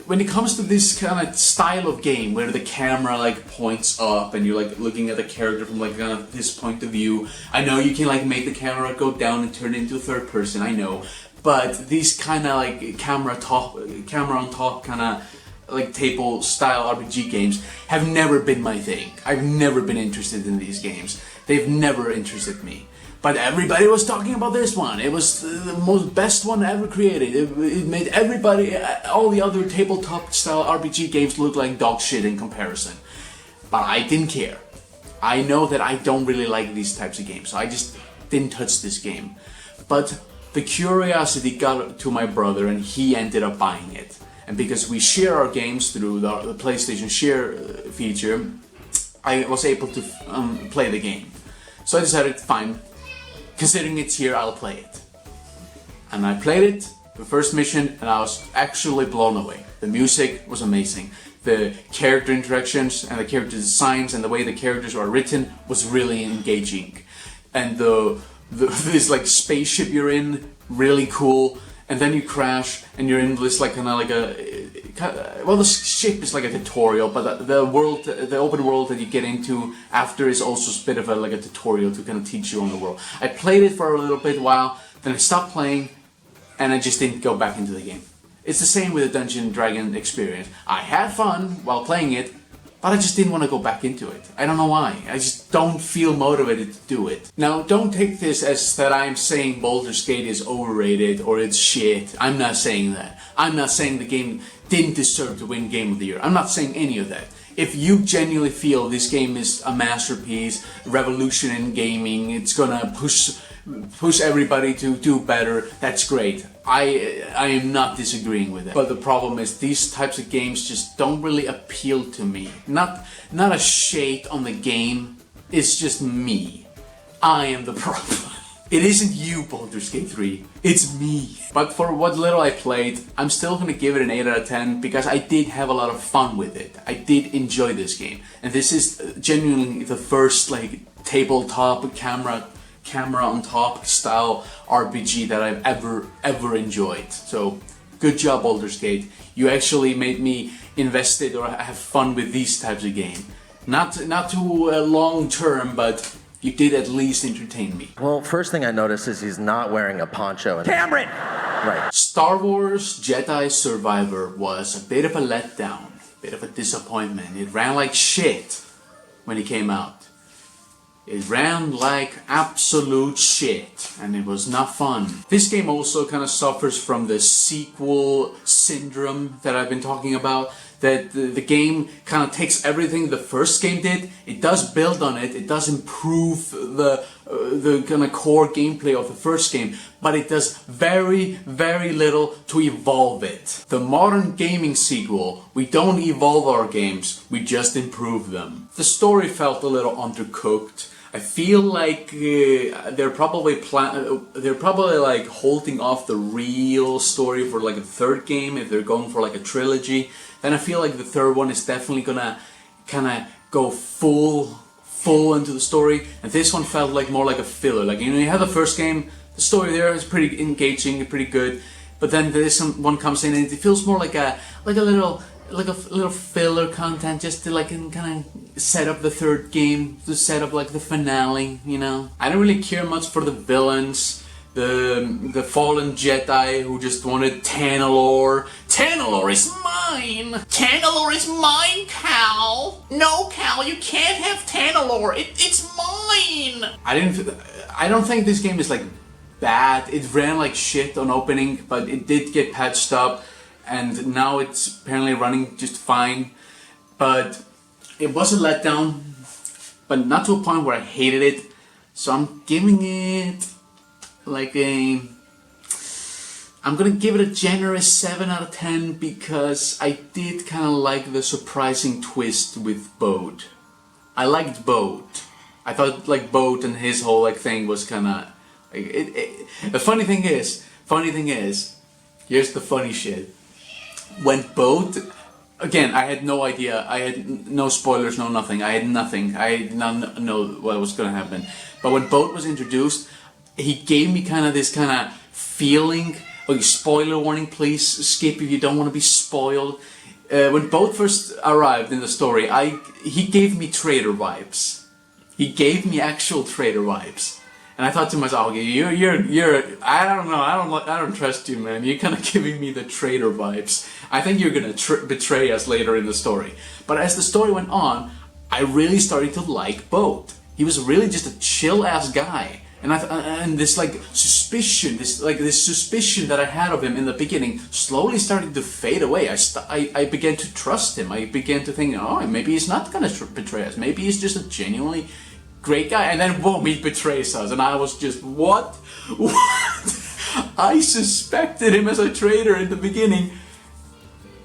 when it comes to this kind of style of game where the camera like points up and you're like looking at the character from like kind of this point of view, I know you can like make the camera go down and turn it into third person, I know. But these kind of like camera on top kind of like table style RPG games have never been my thing. I've never been interested in these games. They've never interested me. But everybody was talking about this one. It was the most best one ever created. It made everybody, all the other tabletop style RPG games look like dog shit in comparison. But I didn't care. I know that I don't really like these types of games, so I just didn't touch this game. But the curiosity got to my brother and he ended up buying it. And because we share our games through the PlayStation Share feature, I was able to play the game. So I decided, fine, considering it's here, I'll play it. And I played it, the first mission, and I was actually blown away. The music was amazing. The character interactions and the character designs and the way the characters are written was really engaging. And this like spaceship you're in, really cool. And then you crash and you're in this like kind of like well, the ship is like a tutorial, but the open world that you get into after is also a bit of like a tutorial to kind of teach you on the world. I played it for a little bit while, then I stopped playing, and I just didn't go back into the game. It's the same with the Dungeons & Dragons experience. I had fun while playing it, but I just didn't want to go back into it. I don't know why. I just don't feel motivated to do it. Now, don't take this as that I'm saying Baldur's Gate is overrated or it's shit. I'm not saying that. I'm not saying the game didn't deserve to win Game of the Year. I'm not saying any of that. If you genuinely feel this game is a masterpiece, revolution in gaming, it's gonna push everybody to do better, that's great. I am not disagreeing with that. But the problem is these types of games just don't really appeal to me. Not a shade on the game, it's just me. I am the problem. It isn't you, Baldur's Gate 3, it's me. But for what little I played, I'm still gonna give it an 8 out of 10 because I did have a lot of fun with it. I did enjoy this game. And this is genuinely the first like tabletop camera on top style RPG that I've ever enjoyed. So good job, Baldur's Gate. You actually made me invested or have fun with these types of game. Not too long term, but you did at least entertain me. Well, first thing I noticed is he's not wearing a poncho. Cameron! Right. Star Wars Jedi Survivor was a bit of a letdown, a bit of a disappointment. It ran like shit when it came out. It ran like absolute shit, and it was not fun. This game also kind of suffers from the sequel syndrome that I've been talking about, that the game kind of takes everything the first game did, it does build on it, it does improve the kind of core gameplay of the first game, but it does very, very little to evolve it. The modern gaming sequel, we don't evolve our games, we just improve them. The story felt a little undercooked. I feel like they're probably like holding off the real story for like a third game if they're going for like a trilogy. Then I feel like the third one is definitely gonna kind of go full into the story, and this one felt like more like a filler. Like, you know, you have the first game, the story there is pretty engaging, pretty good, but then this one comes in and it feels more like a little like a little filler content just to like kind of set up the third game, to set up like the finale, you know. I don't really care much for the villains, the fallen Jedi who just wanted Tanalorr. Tanalorr is mine! Tanalorr is mine, Cal! No, Cal, you can't have Tanalorr! It's mine! I don't think this game is like bad. It ran like shit on opening, but it did get patched up, and now it's apparently running just fine. But it was a letdown, but not to a point where I hated it. So I'm giving it like I'm gonna give it a generous 7 out of 10 because I did kind of like the surprising twist with Bode. I liked Bode. I thought like Bode and his whole like thing was kind of the funny thing is, here's the funny shit. When Bode, again, I had no idea. I had no spoilers, no nothing. I had nothing. I did not know what was gonna happen. But when Bode was introduced, he gave me kind of this kind of feeling. Okay, spoiler warning, please skip if you don't want to be spoiled. When Bode first arrived in the story, he gave me traitor vibes. He gave me actual traitor vibes, and I thought to myself, okay, you're. I don't know. I don't trust you, man. You're kind of giving me the traitor vibes. I think you're gonna betray us later in the story. But as the story went on, I really started to like Bode. He was really just a chill ass guy. And this like suspicion, this suspicion that I had of him in the beginning slowly started to fade away. I began to trust him. I began to think, oh, maybe he's not gonna betray us. Maybe he's just a genuinely great guy. And then boom, he betrays us. And I was just, what? I suspected him as a traitor in the beginning,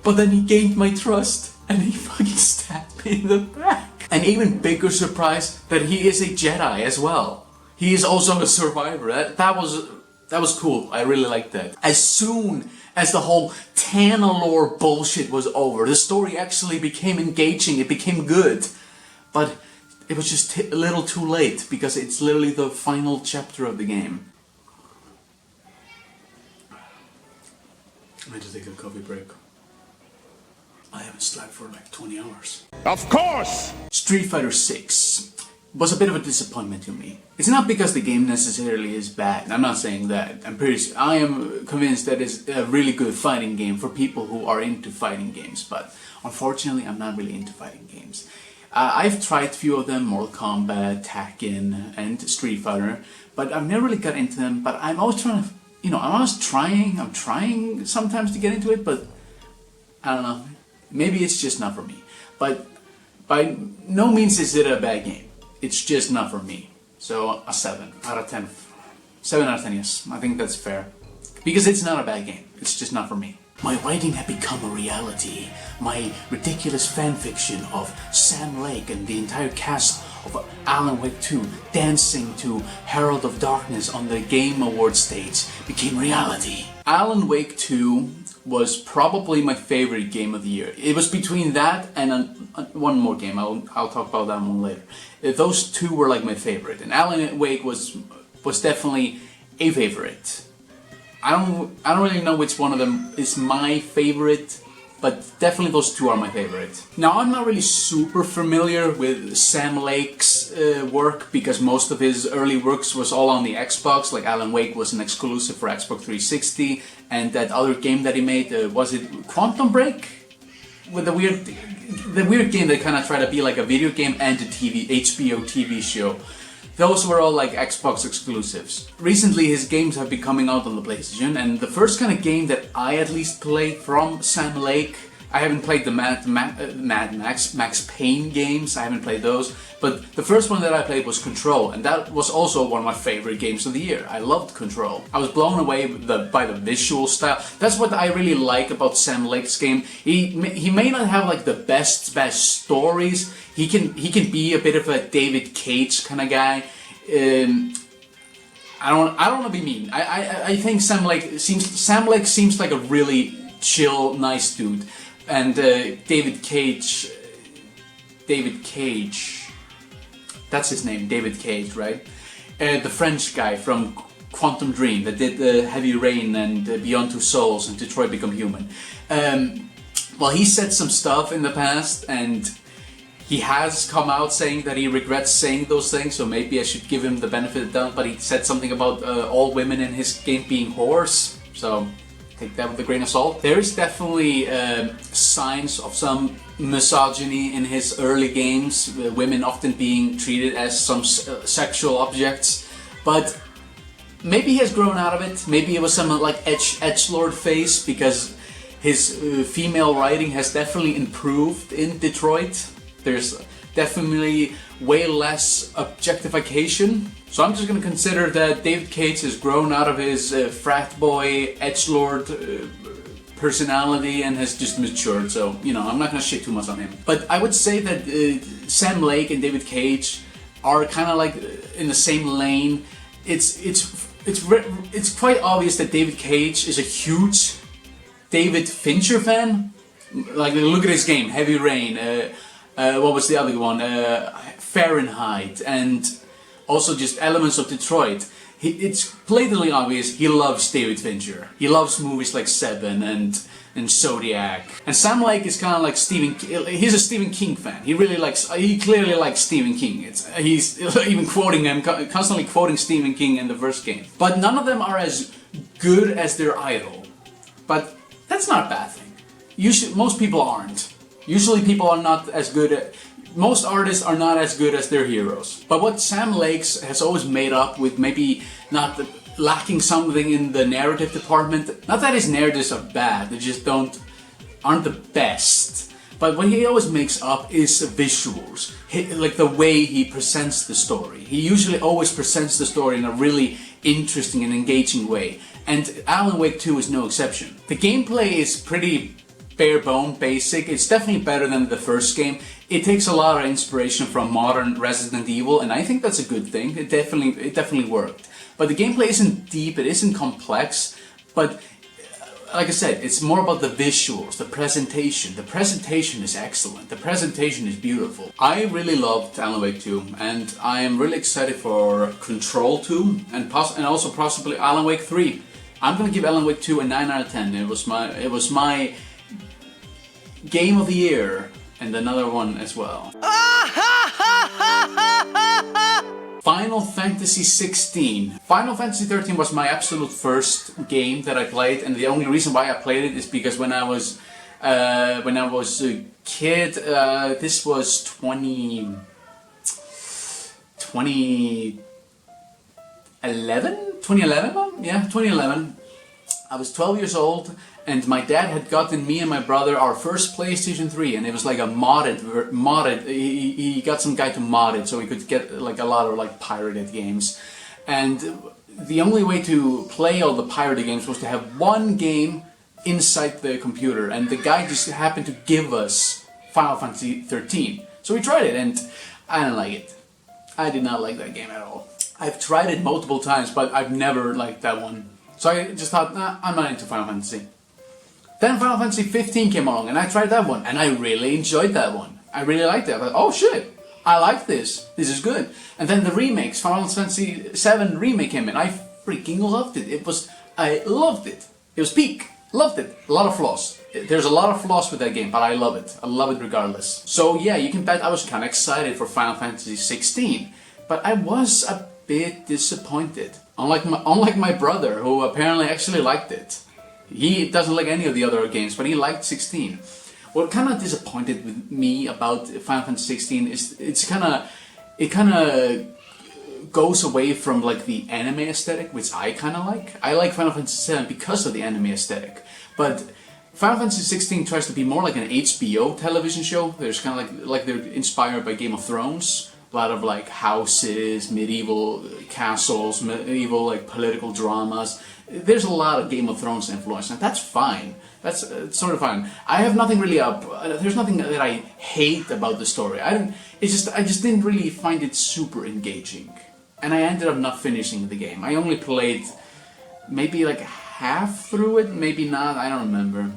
but then he gained my trust and he fucking stabbed me in the back. An even bigger surprise that he is a Jedi as well. He is also a survivor. That was cool. I really liked that. As soon as the whole Tanalorr bullshit was over, the story actually became engaging. It became good. But it was just a little too late because it's literally the final chapter of the game. I just take a coffee break. I haven't slept for like 20 hours. Of course! Street Fighter 6 was a bit of a disappointment to me. It's not because the game necessarily is bad. I'm not saying that. I am convinced that it's a really good fighting game for people who are into fighting games, but unfortunately I'm not really into fighting games. I've tried a few of them, Mortal Kombat, Tekken, and Street Fighter, but I've never really got into them. But I'm always trying to, I'm trying sometimes to get into it, but I don't know. Maybe it's just not for me. But by no means is it a bad game. It's just not for me. So a 7 out of 10. 7 out of 10, yes. I think that's fair. Because it's not a bad game. It's just not for me. My writing had become a reality. My ridiculous fanfiction of Sam Lake and the entire cast of Alan Wake 2 dancing to Herald of Darkness on the Game Awards stage became reality. Alan Wake 2 was probably my favorite game of the year. It was between that and one more game. I'll talk about that one later. Those two were like my favorite, and Alan Wake was definitely a favorite. I don't really know which one of them is my favorite, but definitely those two are my favorite. Now, I'm not really super familiar with Sam Lake's work because most of his early works was all on the Xbox. Like Alan Wake was an exclusive for Xbox 360, and that other game that he made, was it Quantum Break? With the weird game that kind of tried to be like a video game and a HBO TV show. Those were all like Xbox exclusives. Recently his games have been coming out on the PlayStation, and the first kind of game that I at least played from Sam Lake, I haven't played the Mad Max Payne games, I haven't played those, but the first one that I played was Control, and that was also one of my favorite games of the year. I loved Control. I was blown away by the visual style. That's what I really like about Sam Lake's game. He may not have like the best stories. He can be a bit of a David Cage kind of guy. I don't want to be mean. I think Sam Lake seems like a really chill, nice dude. And David Cage, that's his name, David Cage, right? The French guy from Quantum Dream that did Heavy Rain and Beyond Two Souls and Detroit Become Human. Well, he said some stuff in the past, and he has come out saying that he regrets saying those things, so maybe I should give him the benefit of the doubt, but he said something about all women in his game being whores, so take that with a grain of salt. There is definitely signs of some misogyny in his early games, women often being treated as some sexual objects, but maybe he has grown out of it. Maybe it was some like edgelord phase, because his female writing has definitely improved in Detroit. There's definitely way less objectification. So I'm just gonna consider that David Cage has grown out of his frat boy, edgelord personality and has just matured. So, you know, I'm not gonna shit too much on him. But I would say that Sam Lake and David Cage are kind of like in the same lane. It's quite obvious that David Cage is a huge David Fincher fan. Like, look at his game, Heavy Rain. What was the other one? Fahrenheit, and also just elements of Detroit. It's blatantly obvious he loves David Fincher. He loves movies like Seven and Zodiac. And Sam Lake is kind of like he's a Stephen King fan. He clearly likes Stephen King. He's even quoting him, constantly quoting Stephen King in the first game. But none of them are as good as their idol. But that's not a bad thing. Most people aren't. Usually people are not as good most artists are not as good as their heroes. But what Sam Lake has always made up with, maybe not lacking something in the narrative department, not that his narratives are bad, they just aren't the best. But what he always makes up is visuals, like the way he presents the story. He usually always presents the story in a really interesting and engaging way. And Alan Wake 2 is no exception. The gameplay is pretty bare bone, basic. It's definitely better than the first game. It takes a lot of inspiration from modern Resident Evil, and I think that's a good thing. It definitely worked. But the gameplay isn't deep, it isn't complex, but like I said, it's more about the visuals, the presentation. The presentation is excellent. The presentation is beautiful. I really loved Alan Wake 2, and I am really excited for Control 2 and also possibly Alan Wake 3. I'm gonna give Alan Wake 2 a 9 out of 10. It was my game of the year, and another one as well. Final Fantasy 16. Final Fantasy 13 was my absolute first game that I played, and the only reason why I played it is because when I was a kid, this was 2011. I was 12 years old, and my dad had gotten me and my brother our first PlayStation 3, and it was like a modded. He got some guy to mod it so we could get like a lot of like pirated games. And the only way to play all the pirated games was to have one game inside the computer, and the guy just happened to give us Final Fantasy 13. So we tried it, and I didn't like it. I did not like that game at all. I've tried it multiple times, but I've never liked that one. So I just thought, nah, I'm not into Final Fantasy. Then Final Fantasy 15 came along, and I tried that one, and I really enjoyed that one. I really liked it. I thought, oh shit, I like this. This is good. And then the remakes, Final Fantasy 7 remake came in. I freaking loved it. I loved it. It was peak. Loved it. A lot of flaws. There's a lot of flaws with that game, but I love it. I love it regardless. So yeah, you can bet I was kind of excited for Final Fantasy 16, but I was a bit disappointed. Unlike my brother, who apparently actually liked it. He doesn't like any of the other games, but he liked 16. What kind of disappointed with me about Final Fantasy 16 is it kind of goes away from like the anime aesthetic, which I kind of like. I like Final Fantasy 7 because of the anime aesthetic, but Final Fantasy 16 tries to be more like an HBO television show. There's kind of like they're inspired by Game of Thrones. A lot of like houses, medieval castles, medieval like political dramas. There's a lot of Game of Thrones influence, and that's fine. That's sort of fine. I have nothing really there's nothing that I hate about the story. I just didn't really find it super engaging, and I ended up not finishing the game. I only played maybe like half through it, maybe not. I don't remember.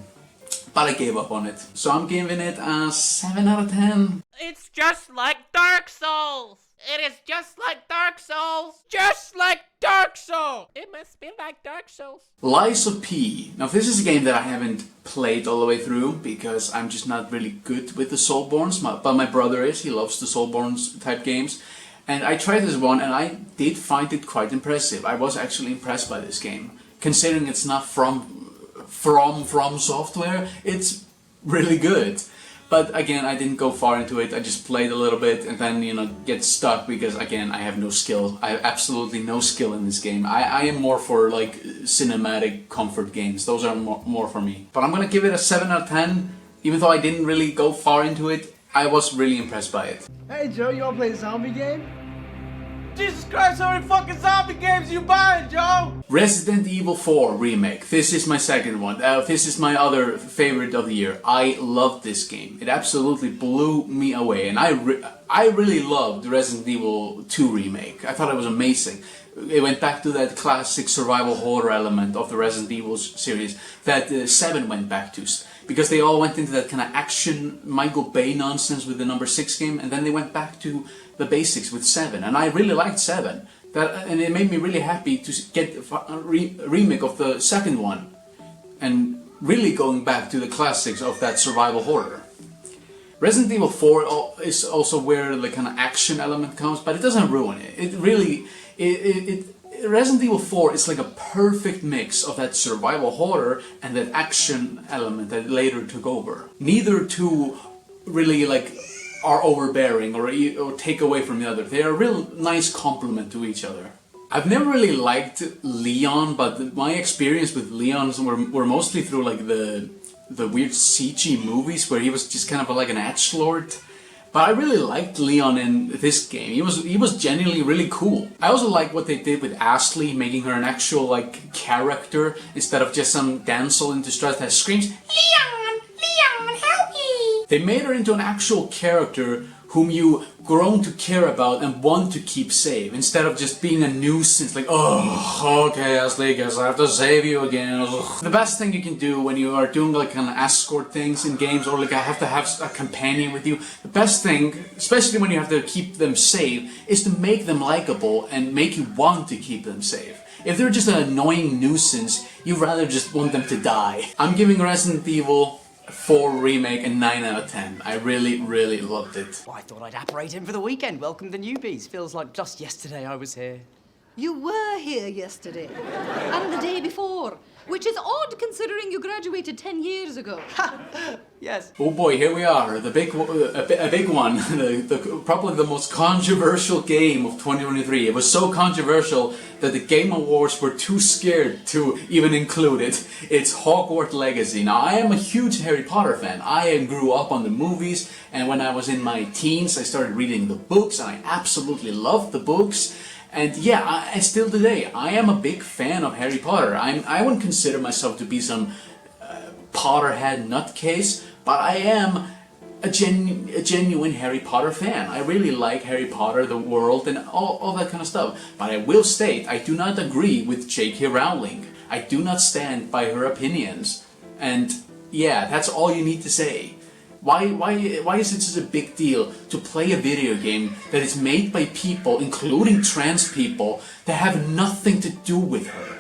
But I gave up on it. So I'm giving it a 7 out of 10. It's just like Dark Souls! It is just like Dark Souls! Just like Dark Souls! It must be like Dark Souls. Lies of P. Now this is a game that I haven't played all the way through because I'm just not really good with the Soulborns, but my brother is. He loves the Soulborns type games. And I tried this one and I did find it quite impressive. I was actually impressed by this game. Considering it's not from Software, it's really good. But again, I didn't go far into it. I just played a little bit and then, get stuck because, again, I have no skill. I have absolutely no skill in this game. I am more for, like, cinematic comfort games. Those are more for me. But I'm gonna give it a 7 out of 10. Even though I didn't really go far into it, I was really impressed by it. Hey Joe, you wanna play a zombie game? Jesus Christ, how many fucking zombie games you buying, Joe? Resident Evil 4 Remake. This is my second one. This is my other favorite of the year. I loved this game. It absolutely blew me away. And I really loved Resident Evil 2 Remake. I thought it was amazing. It went back to that classic survival horror element of the Resident Evil series that 7 went back to. Because they all went into that kind of action Michael Bay nonsense with the number 6 game, and then they went back to the basics with 7. And I really liked 7. And it made me really happy to get a remake of the second one. And really going back to the classics of that survival horror. Resident Evil 4 is also where the kind of action element comes, but it doesn't ruin it. It really... Resident Evil 4 is like a perfect mix of that survival horror and that action element that later took over. Neither two really are overbearing or take away from the other. They are a real nice complement to each other. I've never really liked Leon, but my experience with Leon were mostly through the weird CG movies where he was just kind of like an edgelord. But I really liked Leon in this game. He was genuinely really cool. I also like what they did with Ashley, making her an actual character instead of just some damsel in distress that screams, "Leon! Leon, help me!" They made her into an actual character whom you grown to care about and want to keep safe, instead of just being a nuisance, like, oh, okay, Ashley, guess I have to save you again. Ugh. The best thing you can do when you are doing kind of escort things in games, or I have to have a companion with you, the best thing, especially when you have to keep them safe, is to make them likable and make you want to keep them safe. If they're just an annoying nuisance, you'd rather just want them to die. I'm giving Resident Evil 4 Remake a 9 out of 10. I really, really loved it. Well, I thought I'd apparate in for the weekend. Welcome the newbies. Feels like just yesterday I was here. You were here yesterday. And the day before. Which is odd considering you graduated 10 years ago. Yes. Oh boy, here we are. The big, a big one. Probably the most controversial game of 2023. It was so controversial that the Game Awards were too scared to even include it. It's Hogwarts Legacy. Now, I am a huge Harry Potter fan. I grew up on the movies, and when I was in my teens, I started reading the books, and I absolutely loved the books. And yeah, I still today, I am a big fan of Harry Potter. I wouldn't consider myself to be some Potterhead nutcase, but I am a genuine Harry Potter fan. I really like Harry Potter, the world, and all that kind of stuff. But I will state, I do not agree with J.K. Rowling. I do not stand by her opinions. And yeah, that's all you need to say. Why is it such a big deal to play a video game that is made by people, including trans people, that have nothing to do with her?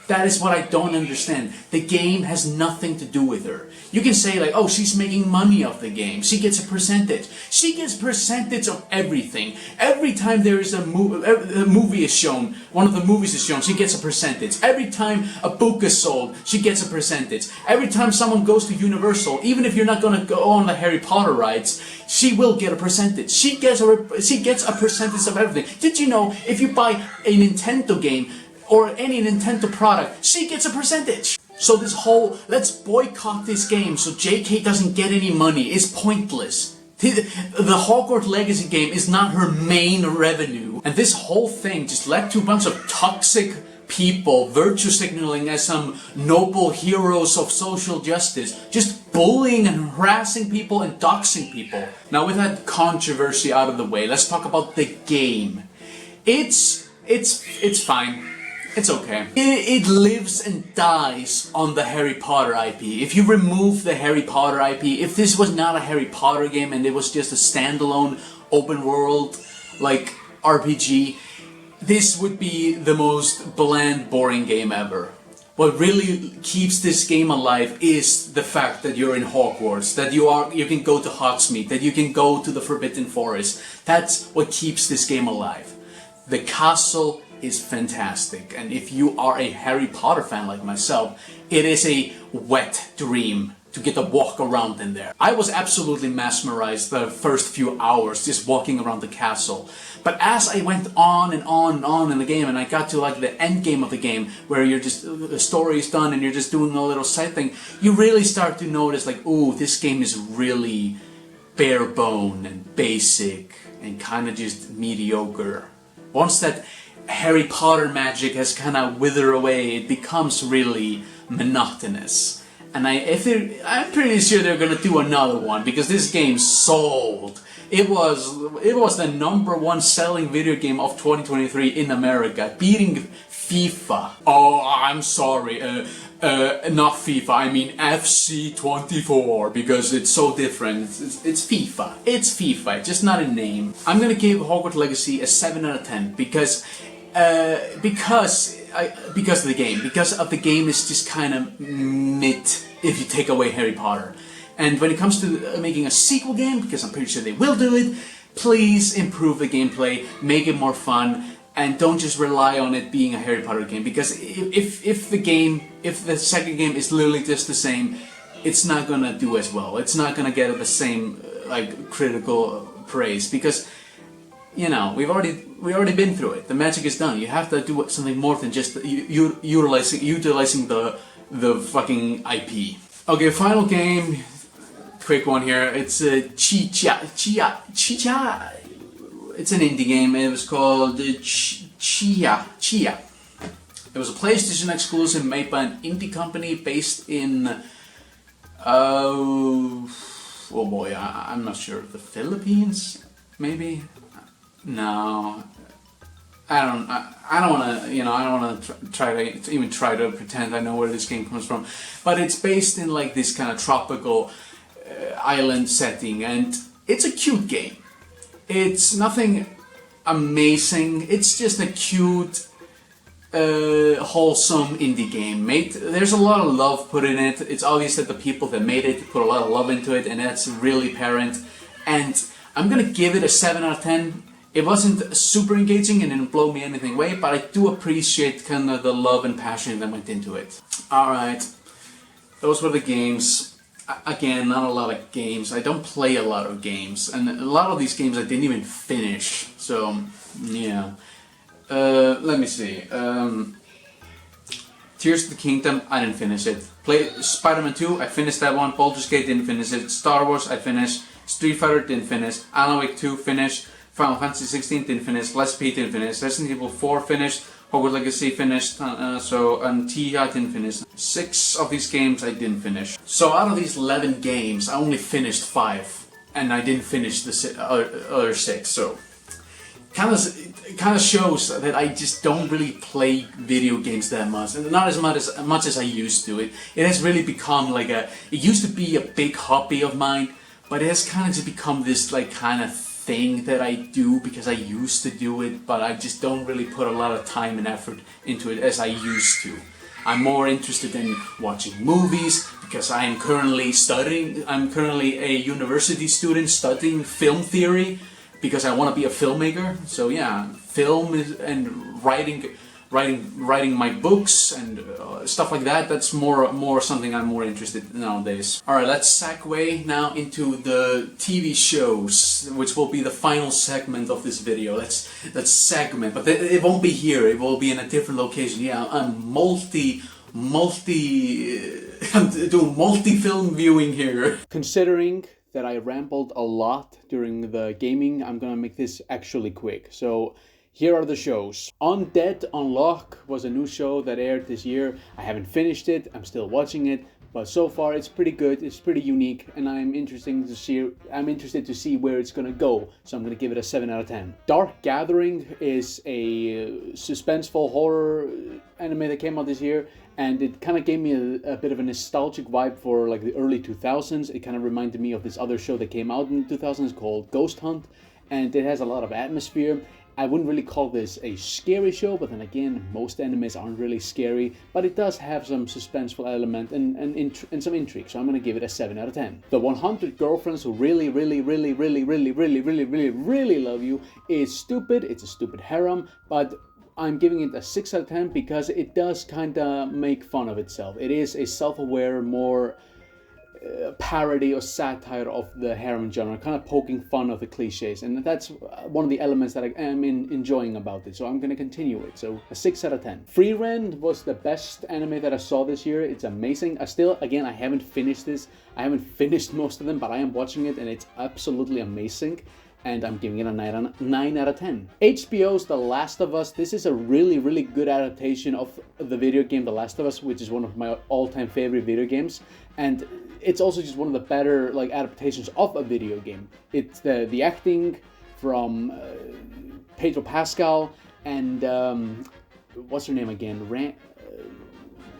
That is what I don't understand. The game has nothing to do with her. You can say oh, she's making money off the game. She gets a percentage. She gets percentage of everything. Every time there is a movie is shown, one of the movies is shown, she gets a percentage. Every time a book is sold, she gets a percentage. Every time someone goes to Universal, even if you're not going to go on the Harry Potter rides, she will get a percentage. She gets a percentage of everything. Did you know if you buy a Nintendo game, or any Nintendo product, she gets a percentage. So this whole, let's boycott this game so JK doesn't get any money, is pointless. The Hogwarts Legacy game is not her main revenue. And this whole thing just led to a bunch of toxic people virtue signaling as some noble heroes of social justice, just bullying and harassing people and doxing people. Now with that controversy out of the way, let's talk about the game. It's fine. It's okay. It lives and dies on the Harry Potter IP. If you remove the Harry Potter IP, if this was not a Harry Potter game and it was just a standalone open world RPG, this would be the most bland, boring game ever. what really keeps this game alive is the fact that you're in Hogwarts, that you can go to Hogsmeade, that you can go to the Forbidden Forest. That's what keeps this game alive. The castle is fantastic, and if you are a Harry Potter fan like myself, it is a wet dream to get to walk around in there. I was absolutely mesmerized the first few hours just walking around the castle. But as I went on and on and on in the game, and I got to like the end game of the game, where you're just, the story is done and you're just doing a little side thing, you really start to notice like, ooh, this game is really bare bone and basic and kind of just mediocre. Once that Harry Potter magic has kind of withered away, it becomes really monotonous. And I'm pretty sure they're gonna do another one, because this game sold. It was the #1 selling video game of 2023 in America, beating FIFA. Oh, I'm sorry, not FIFA. I mean FC24, because it's so different. It's FIFA. It's FIFA, just not a name. I'm gonna give Hogwarts Legacy a 7 out of 10 because of the game. Because of the game is just kind of mid if you take away Harry Potter. And when it comes to making a sequel game, because I'm pretty sure they will do it, please improve the gameplay, make it more fun, and don't just rely on it being a Harry Potter game. Because if the second game is literally just the same, it's not gonna do as well. It's not gonna get the same like critical praise, because you know, we've already been through it. The magic is done. You have to do something more than just utilizing the fucking IP. Okay, final game, quick one here. It's Chia. It's an indie game. It was called Chia. It was a PlayStation exclusive made by an indie company based in oh boy, I'm not sure, the Philippines, maybe. No, I don't want to, you know, I don't want to even try to pretend I know where this game comes from. But it's based in like this kind of tropical island setting, and it's a cute game. It's nothing amazing. It's just a cute, wholesome indie game. There's a lot of love put in it. It's obvious that the people that made it put a lot of love into it, and that's really apparent. And I'm gonna give it a 7 out of 10. It wasn't super engaging and didn't blow me anything away, but I do appreciate kind of the love and passion that went into it. Alright, those were the games. Again, not a lot of games. I don't play a lot of games, and a lot of these games I didn't even finish, so yeah. Let me see. Tears of the Kingdom, I didn't finish it. Spider-Man 2, I finished that one. Baldur's Gate, didn't finish it. Star Wars, I finished. Street Fighter, didn't finish. Alan Wake 2, finished. Final Fantasy 16 didn't finish, Let's P didn't finish, Resident Evil 4 finished, Hogwarts Legacy finished, and Tia didn't finish. 6 of these games I didn't finish. So out of these 11 games, I only finished 5, and I didn't finish the other 6. So kind of shows that I just don't really play video games that much, and not as much as I used to. It has really become like it used to be a big hobby of mine, but it has kind of just become this like kind of thing that I do because I used to do it, but I just don't really put a lot of time and effort into it as I used to. I'm more interested in watching movies because I'm currently a university student studying film theory because I want to be a filmmaker. So yeah, film and writing my books and stuff like that. That's more something I'm more interested in nowadays. All right, let's segue now into the TV shows, which will be the final segment of this video. Let's segment, but it won't be here. It will be in a different location. Yeah, I'm I'm doing multi-film viewing here. Considering that I rambled a lot during the gaming, I'm gonna make this actually quick. So here are the shows. Undead Unlock was a new show that aired this year. I haven't finished it, I'm still watching it, but so far it's pretty good, it's pretty unique, and I'm interested to see where it's gonna go, so I'm gonna give it a 7 out of 10. Dark Gathering is a suspenseful horror anime that came out this year, and it kind of gave me a bit of a nostalgic vibe for like the early 2000s. It kind of reminded me of this other show that came out in the 2000s called Ghost Hunt, and it has a lot of atmosphere. I wouldn't really call this a scary show, but then again, most animes aren't really scary, but it does have some suspenseful element and some intrigue, so I'm gonna give it a 7 out of 10. The 100 Girlfriends Who Really Love You is stupid. It's a stupid harem, but I'm giving it a 6 out of 10 because it does kinda make fun of itself. It is a self-aware, more parody or satire of the harem genre, kind of poking fun of the cliches, and that's one of the elements that I am enjoying about it, so I'm going to continue it. So a 6 out of 10. Frieren was the best anime that I saw this year. It's amazing. I haven't finished this. I haven't finished most of them, but I am watching it and it's absolutely amazing. And I'm giving it a 9 out of 10. HBO's The Last of Us. This is a really good adaptation of the video game The Last of Us, which is one of my all-time favorite video games. And it's also just one of the better adaptations of a video game. It's the acting from Pedro Pascal and what's her name again?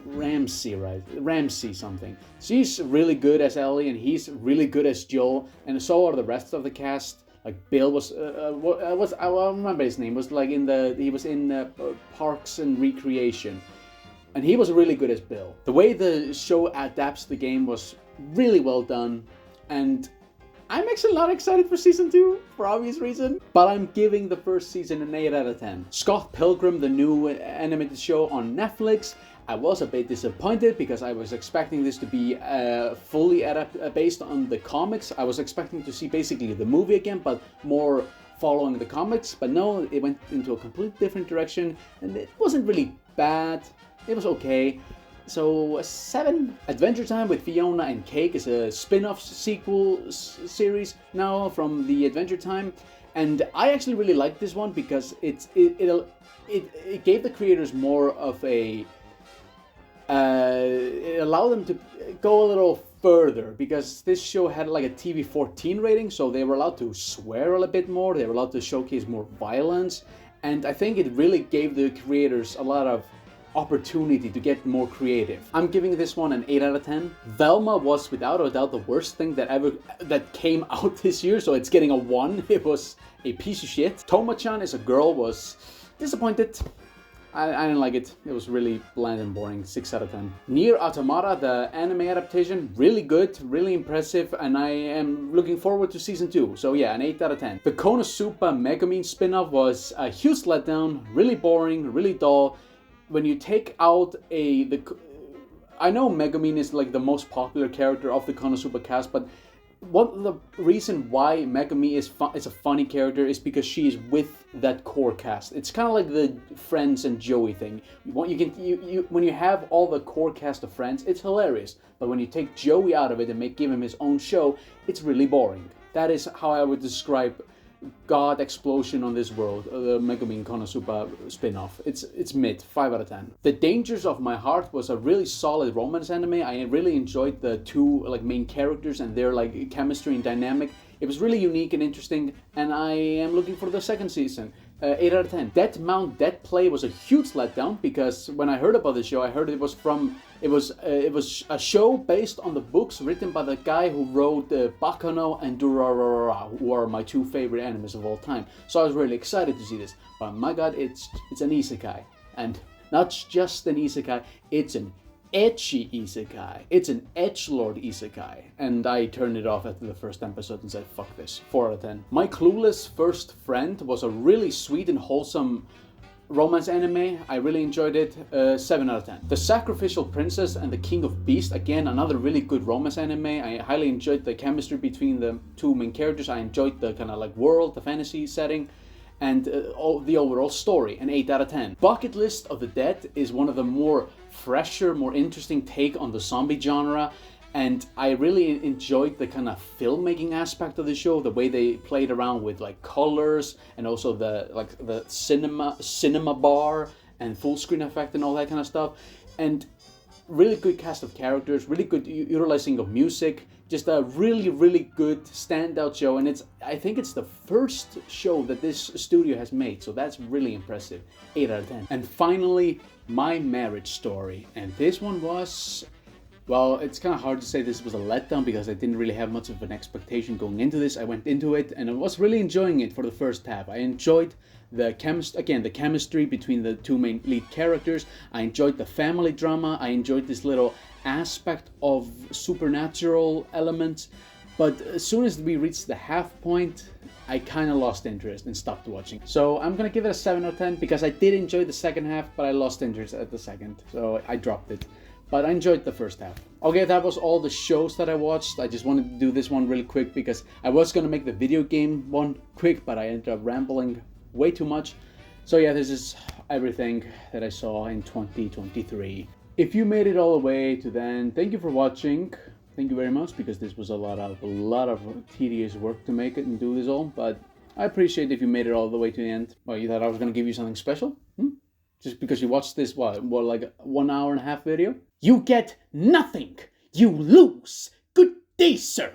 Ramsey, right? Ramsey something. She's really good as Ellie, and he's really good as Joel, and so are the rest of the cast. Like Bill was, I don't remember his name. He was in Parks and Recreation, and he was really good as Bill. The way the show adapts the game was really well done, and I'm actually not excited for season 2 for obvious reason, but I'm giving the first season an 8 out of 10. Scott Pilgrim, the new animated show on Netflix. I was a bit disappointed because I was expecting this to be fully based on the comics. I was expecting to see basically the movie again, but more following the comics. But no, it went into a completely different direction, and it wasn't really bad. It was okay. So a 7. Adventure Time with Fiona and Cake is a spin-off sequel series now from the Adventure Time, and I actually really like this one because it gave the creators more of a it allowed them to go a little further, because this show had like a TV-14 rating, so they were allowed to swear a little bit more, they were allowed to showcase more violence, and I think it really gave the creators a lot of opportunity to get more creative. I'm giving this one an 8 out of 10. Velma was without a doubt the worst thing that came out this year, so it's getting a 1. It was a piece of shit. Toma-chan is a girl was disappointed. I didn't like it. It was really bland and boring. 6 out of 10. Nier Automata, the anime adaptation, really good, really impressive, and I am looking forward to season 2. So yeah, an 8 out of 10. The Konosuba Megumin spin-off was a huge letdown, really boring, really dull. When you take out I know Megumin is like the most popular character of the Konosuba cast, but the reason why Megumi is a funny character is because she is with that core cast. It's kind of like the Friends and Joey thing. When you have all the core cast of Friends, it's hilarious. But when you take Joey out of it and give him his own show, it's really boring. That is how I would describe God Explosion on This World, the Megumin Konosuba spin-off. It's mid, 5 out of 10. The Dangers of My Heart was a really solid romance anime. I really enjoyed the two main characters and their chemistry and dynamic. It was really unique and interesting, and I am looking for the second season. 8 out of 10. Dead Mount Dead Play was a huge letdown, because when I heard about the show, I heard it was a show based on the books written by the guy who wrote Bakano and Durarara, who are my two favorite animes of all time. So I was really excited to see this. But my god, it's an isekai. And not just an isekai, it's an ecchi isekai. It's an edgelord isekai. And I turned it off after the first episode and said, fuck this. 4 out of 10. My Clueless First Friend was a really sweet and wholesome romance anime. I really enjoyed it. 7 out of 10. The Sacrificial Princess and the King of Beasts, again another really good romance anime. I highly enjoyed the chemistry between the two main characters. I enjoyed the kind of world, the fantasy setting, and the overall story. An 8 out of 10. Bucket List of the Dead is one of the more fresher, more interesting take on the zombie genre, and I really enjoyed the kind of filmmaking aspect of the show, the way they played around with colors, and also the cinema bar and full screen effect and all that kind of stuff, and really good cast of characters, really good utilizing of music, just a really good standout show, and I think it's the first show that this studio has made, so that's really impressive. 8 out of 10. And finally, My Marriage Story, and this one was Well, it's kind of hard to say this was a letdown because I didn't really have much of an expectation going into this. I went into it and I was really enjoying it for the first half. I enjoyed the chemistry between the two main lead characters. I enjoyed the family drama. I enjoyed this little aspect of supernatural elements. But as soon as we reached the half point, I kind of lost interest and stopped watching. So I'm gonna give it a 7 out of 10 because I did enjoy the second half, but I lost interest at the second. So I dropped it. But I enjoyed the first half. Okay, that was all the shows that I watched. I just wanted to do this one really quick because I was gonna make the video game one quick, but I ended up rambling way too much. So yeah, this is everything that I saw in 2023. If you made it all the way to then, thank you for watching. Thank you very much because this was a lot of tedious work to make it and do this all. But I appreciate if you made it all the way to the end. Well, you thought I was gonna give you something special? Just because you watched this, what like a 1 hour and a half video? You get nothing! You lose! Good day, sir!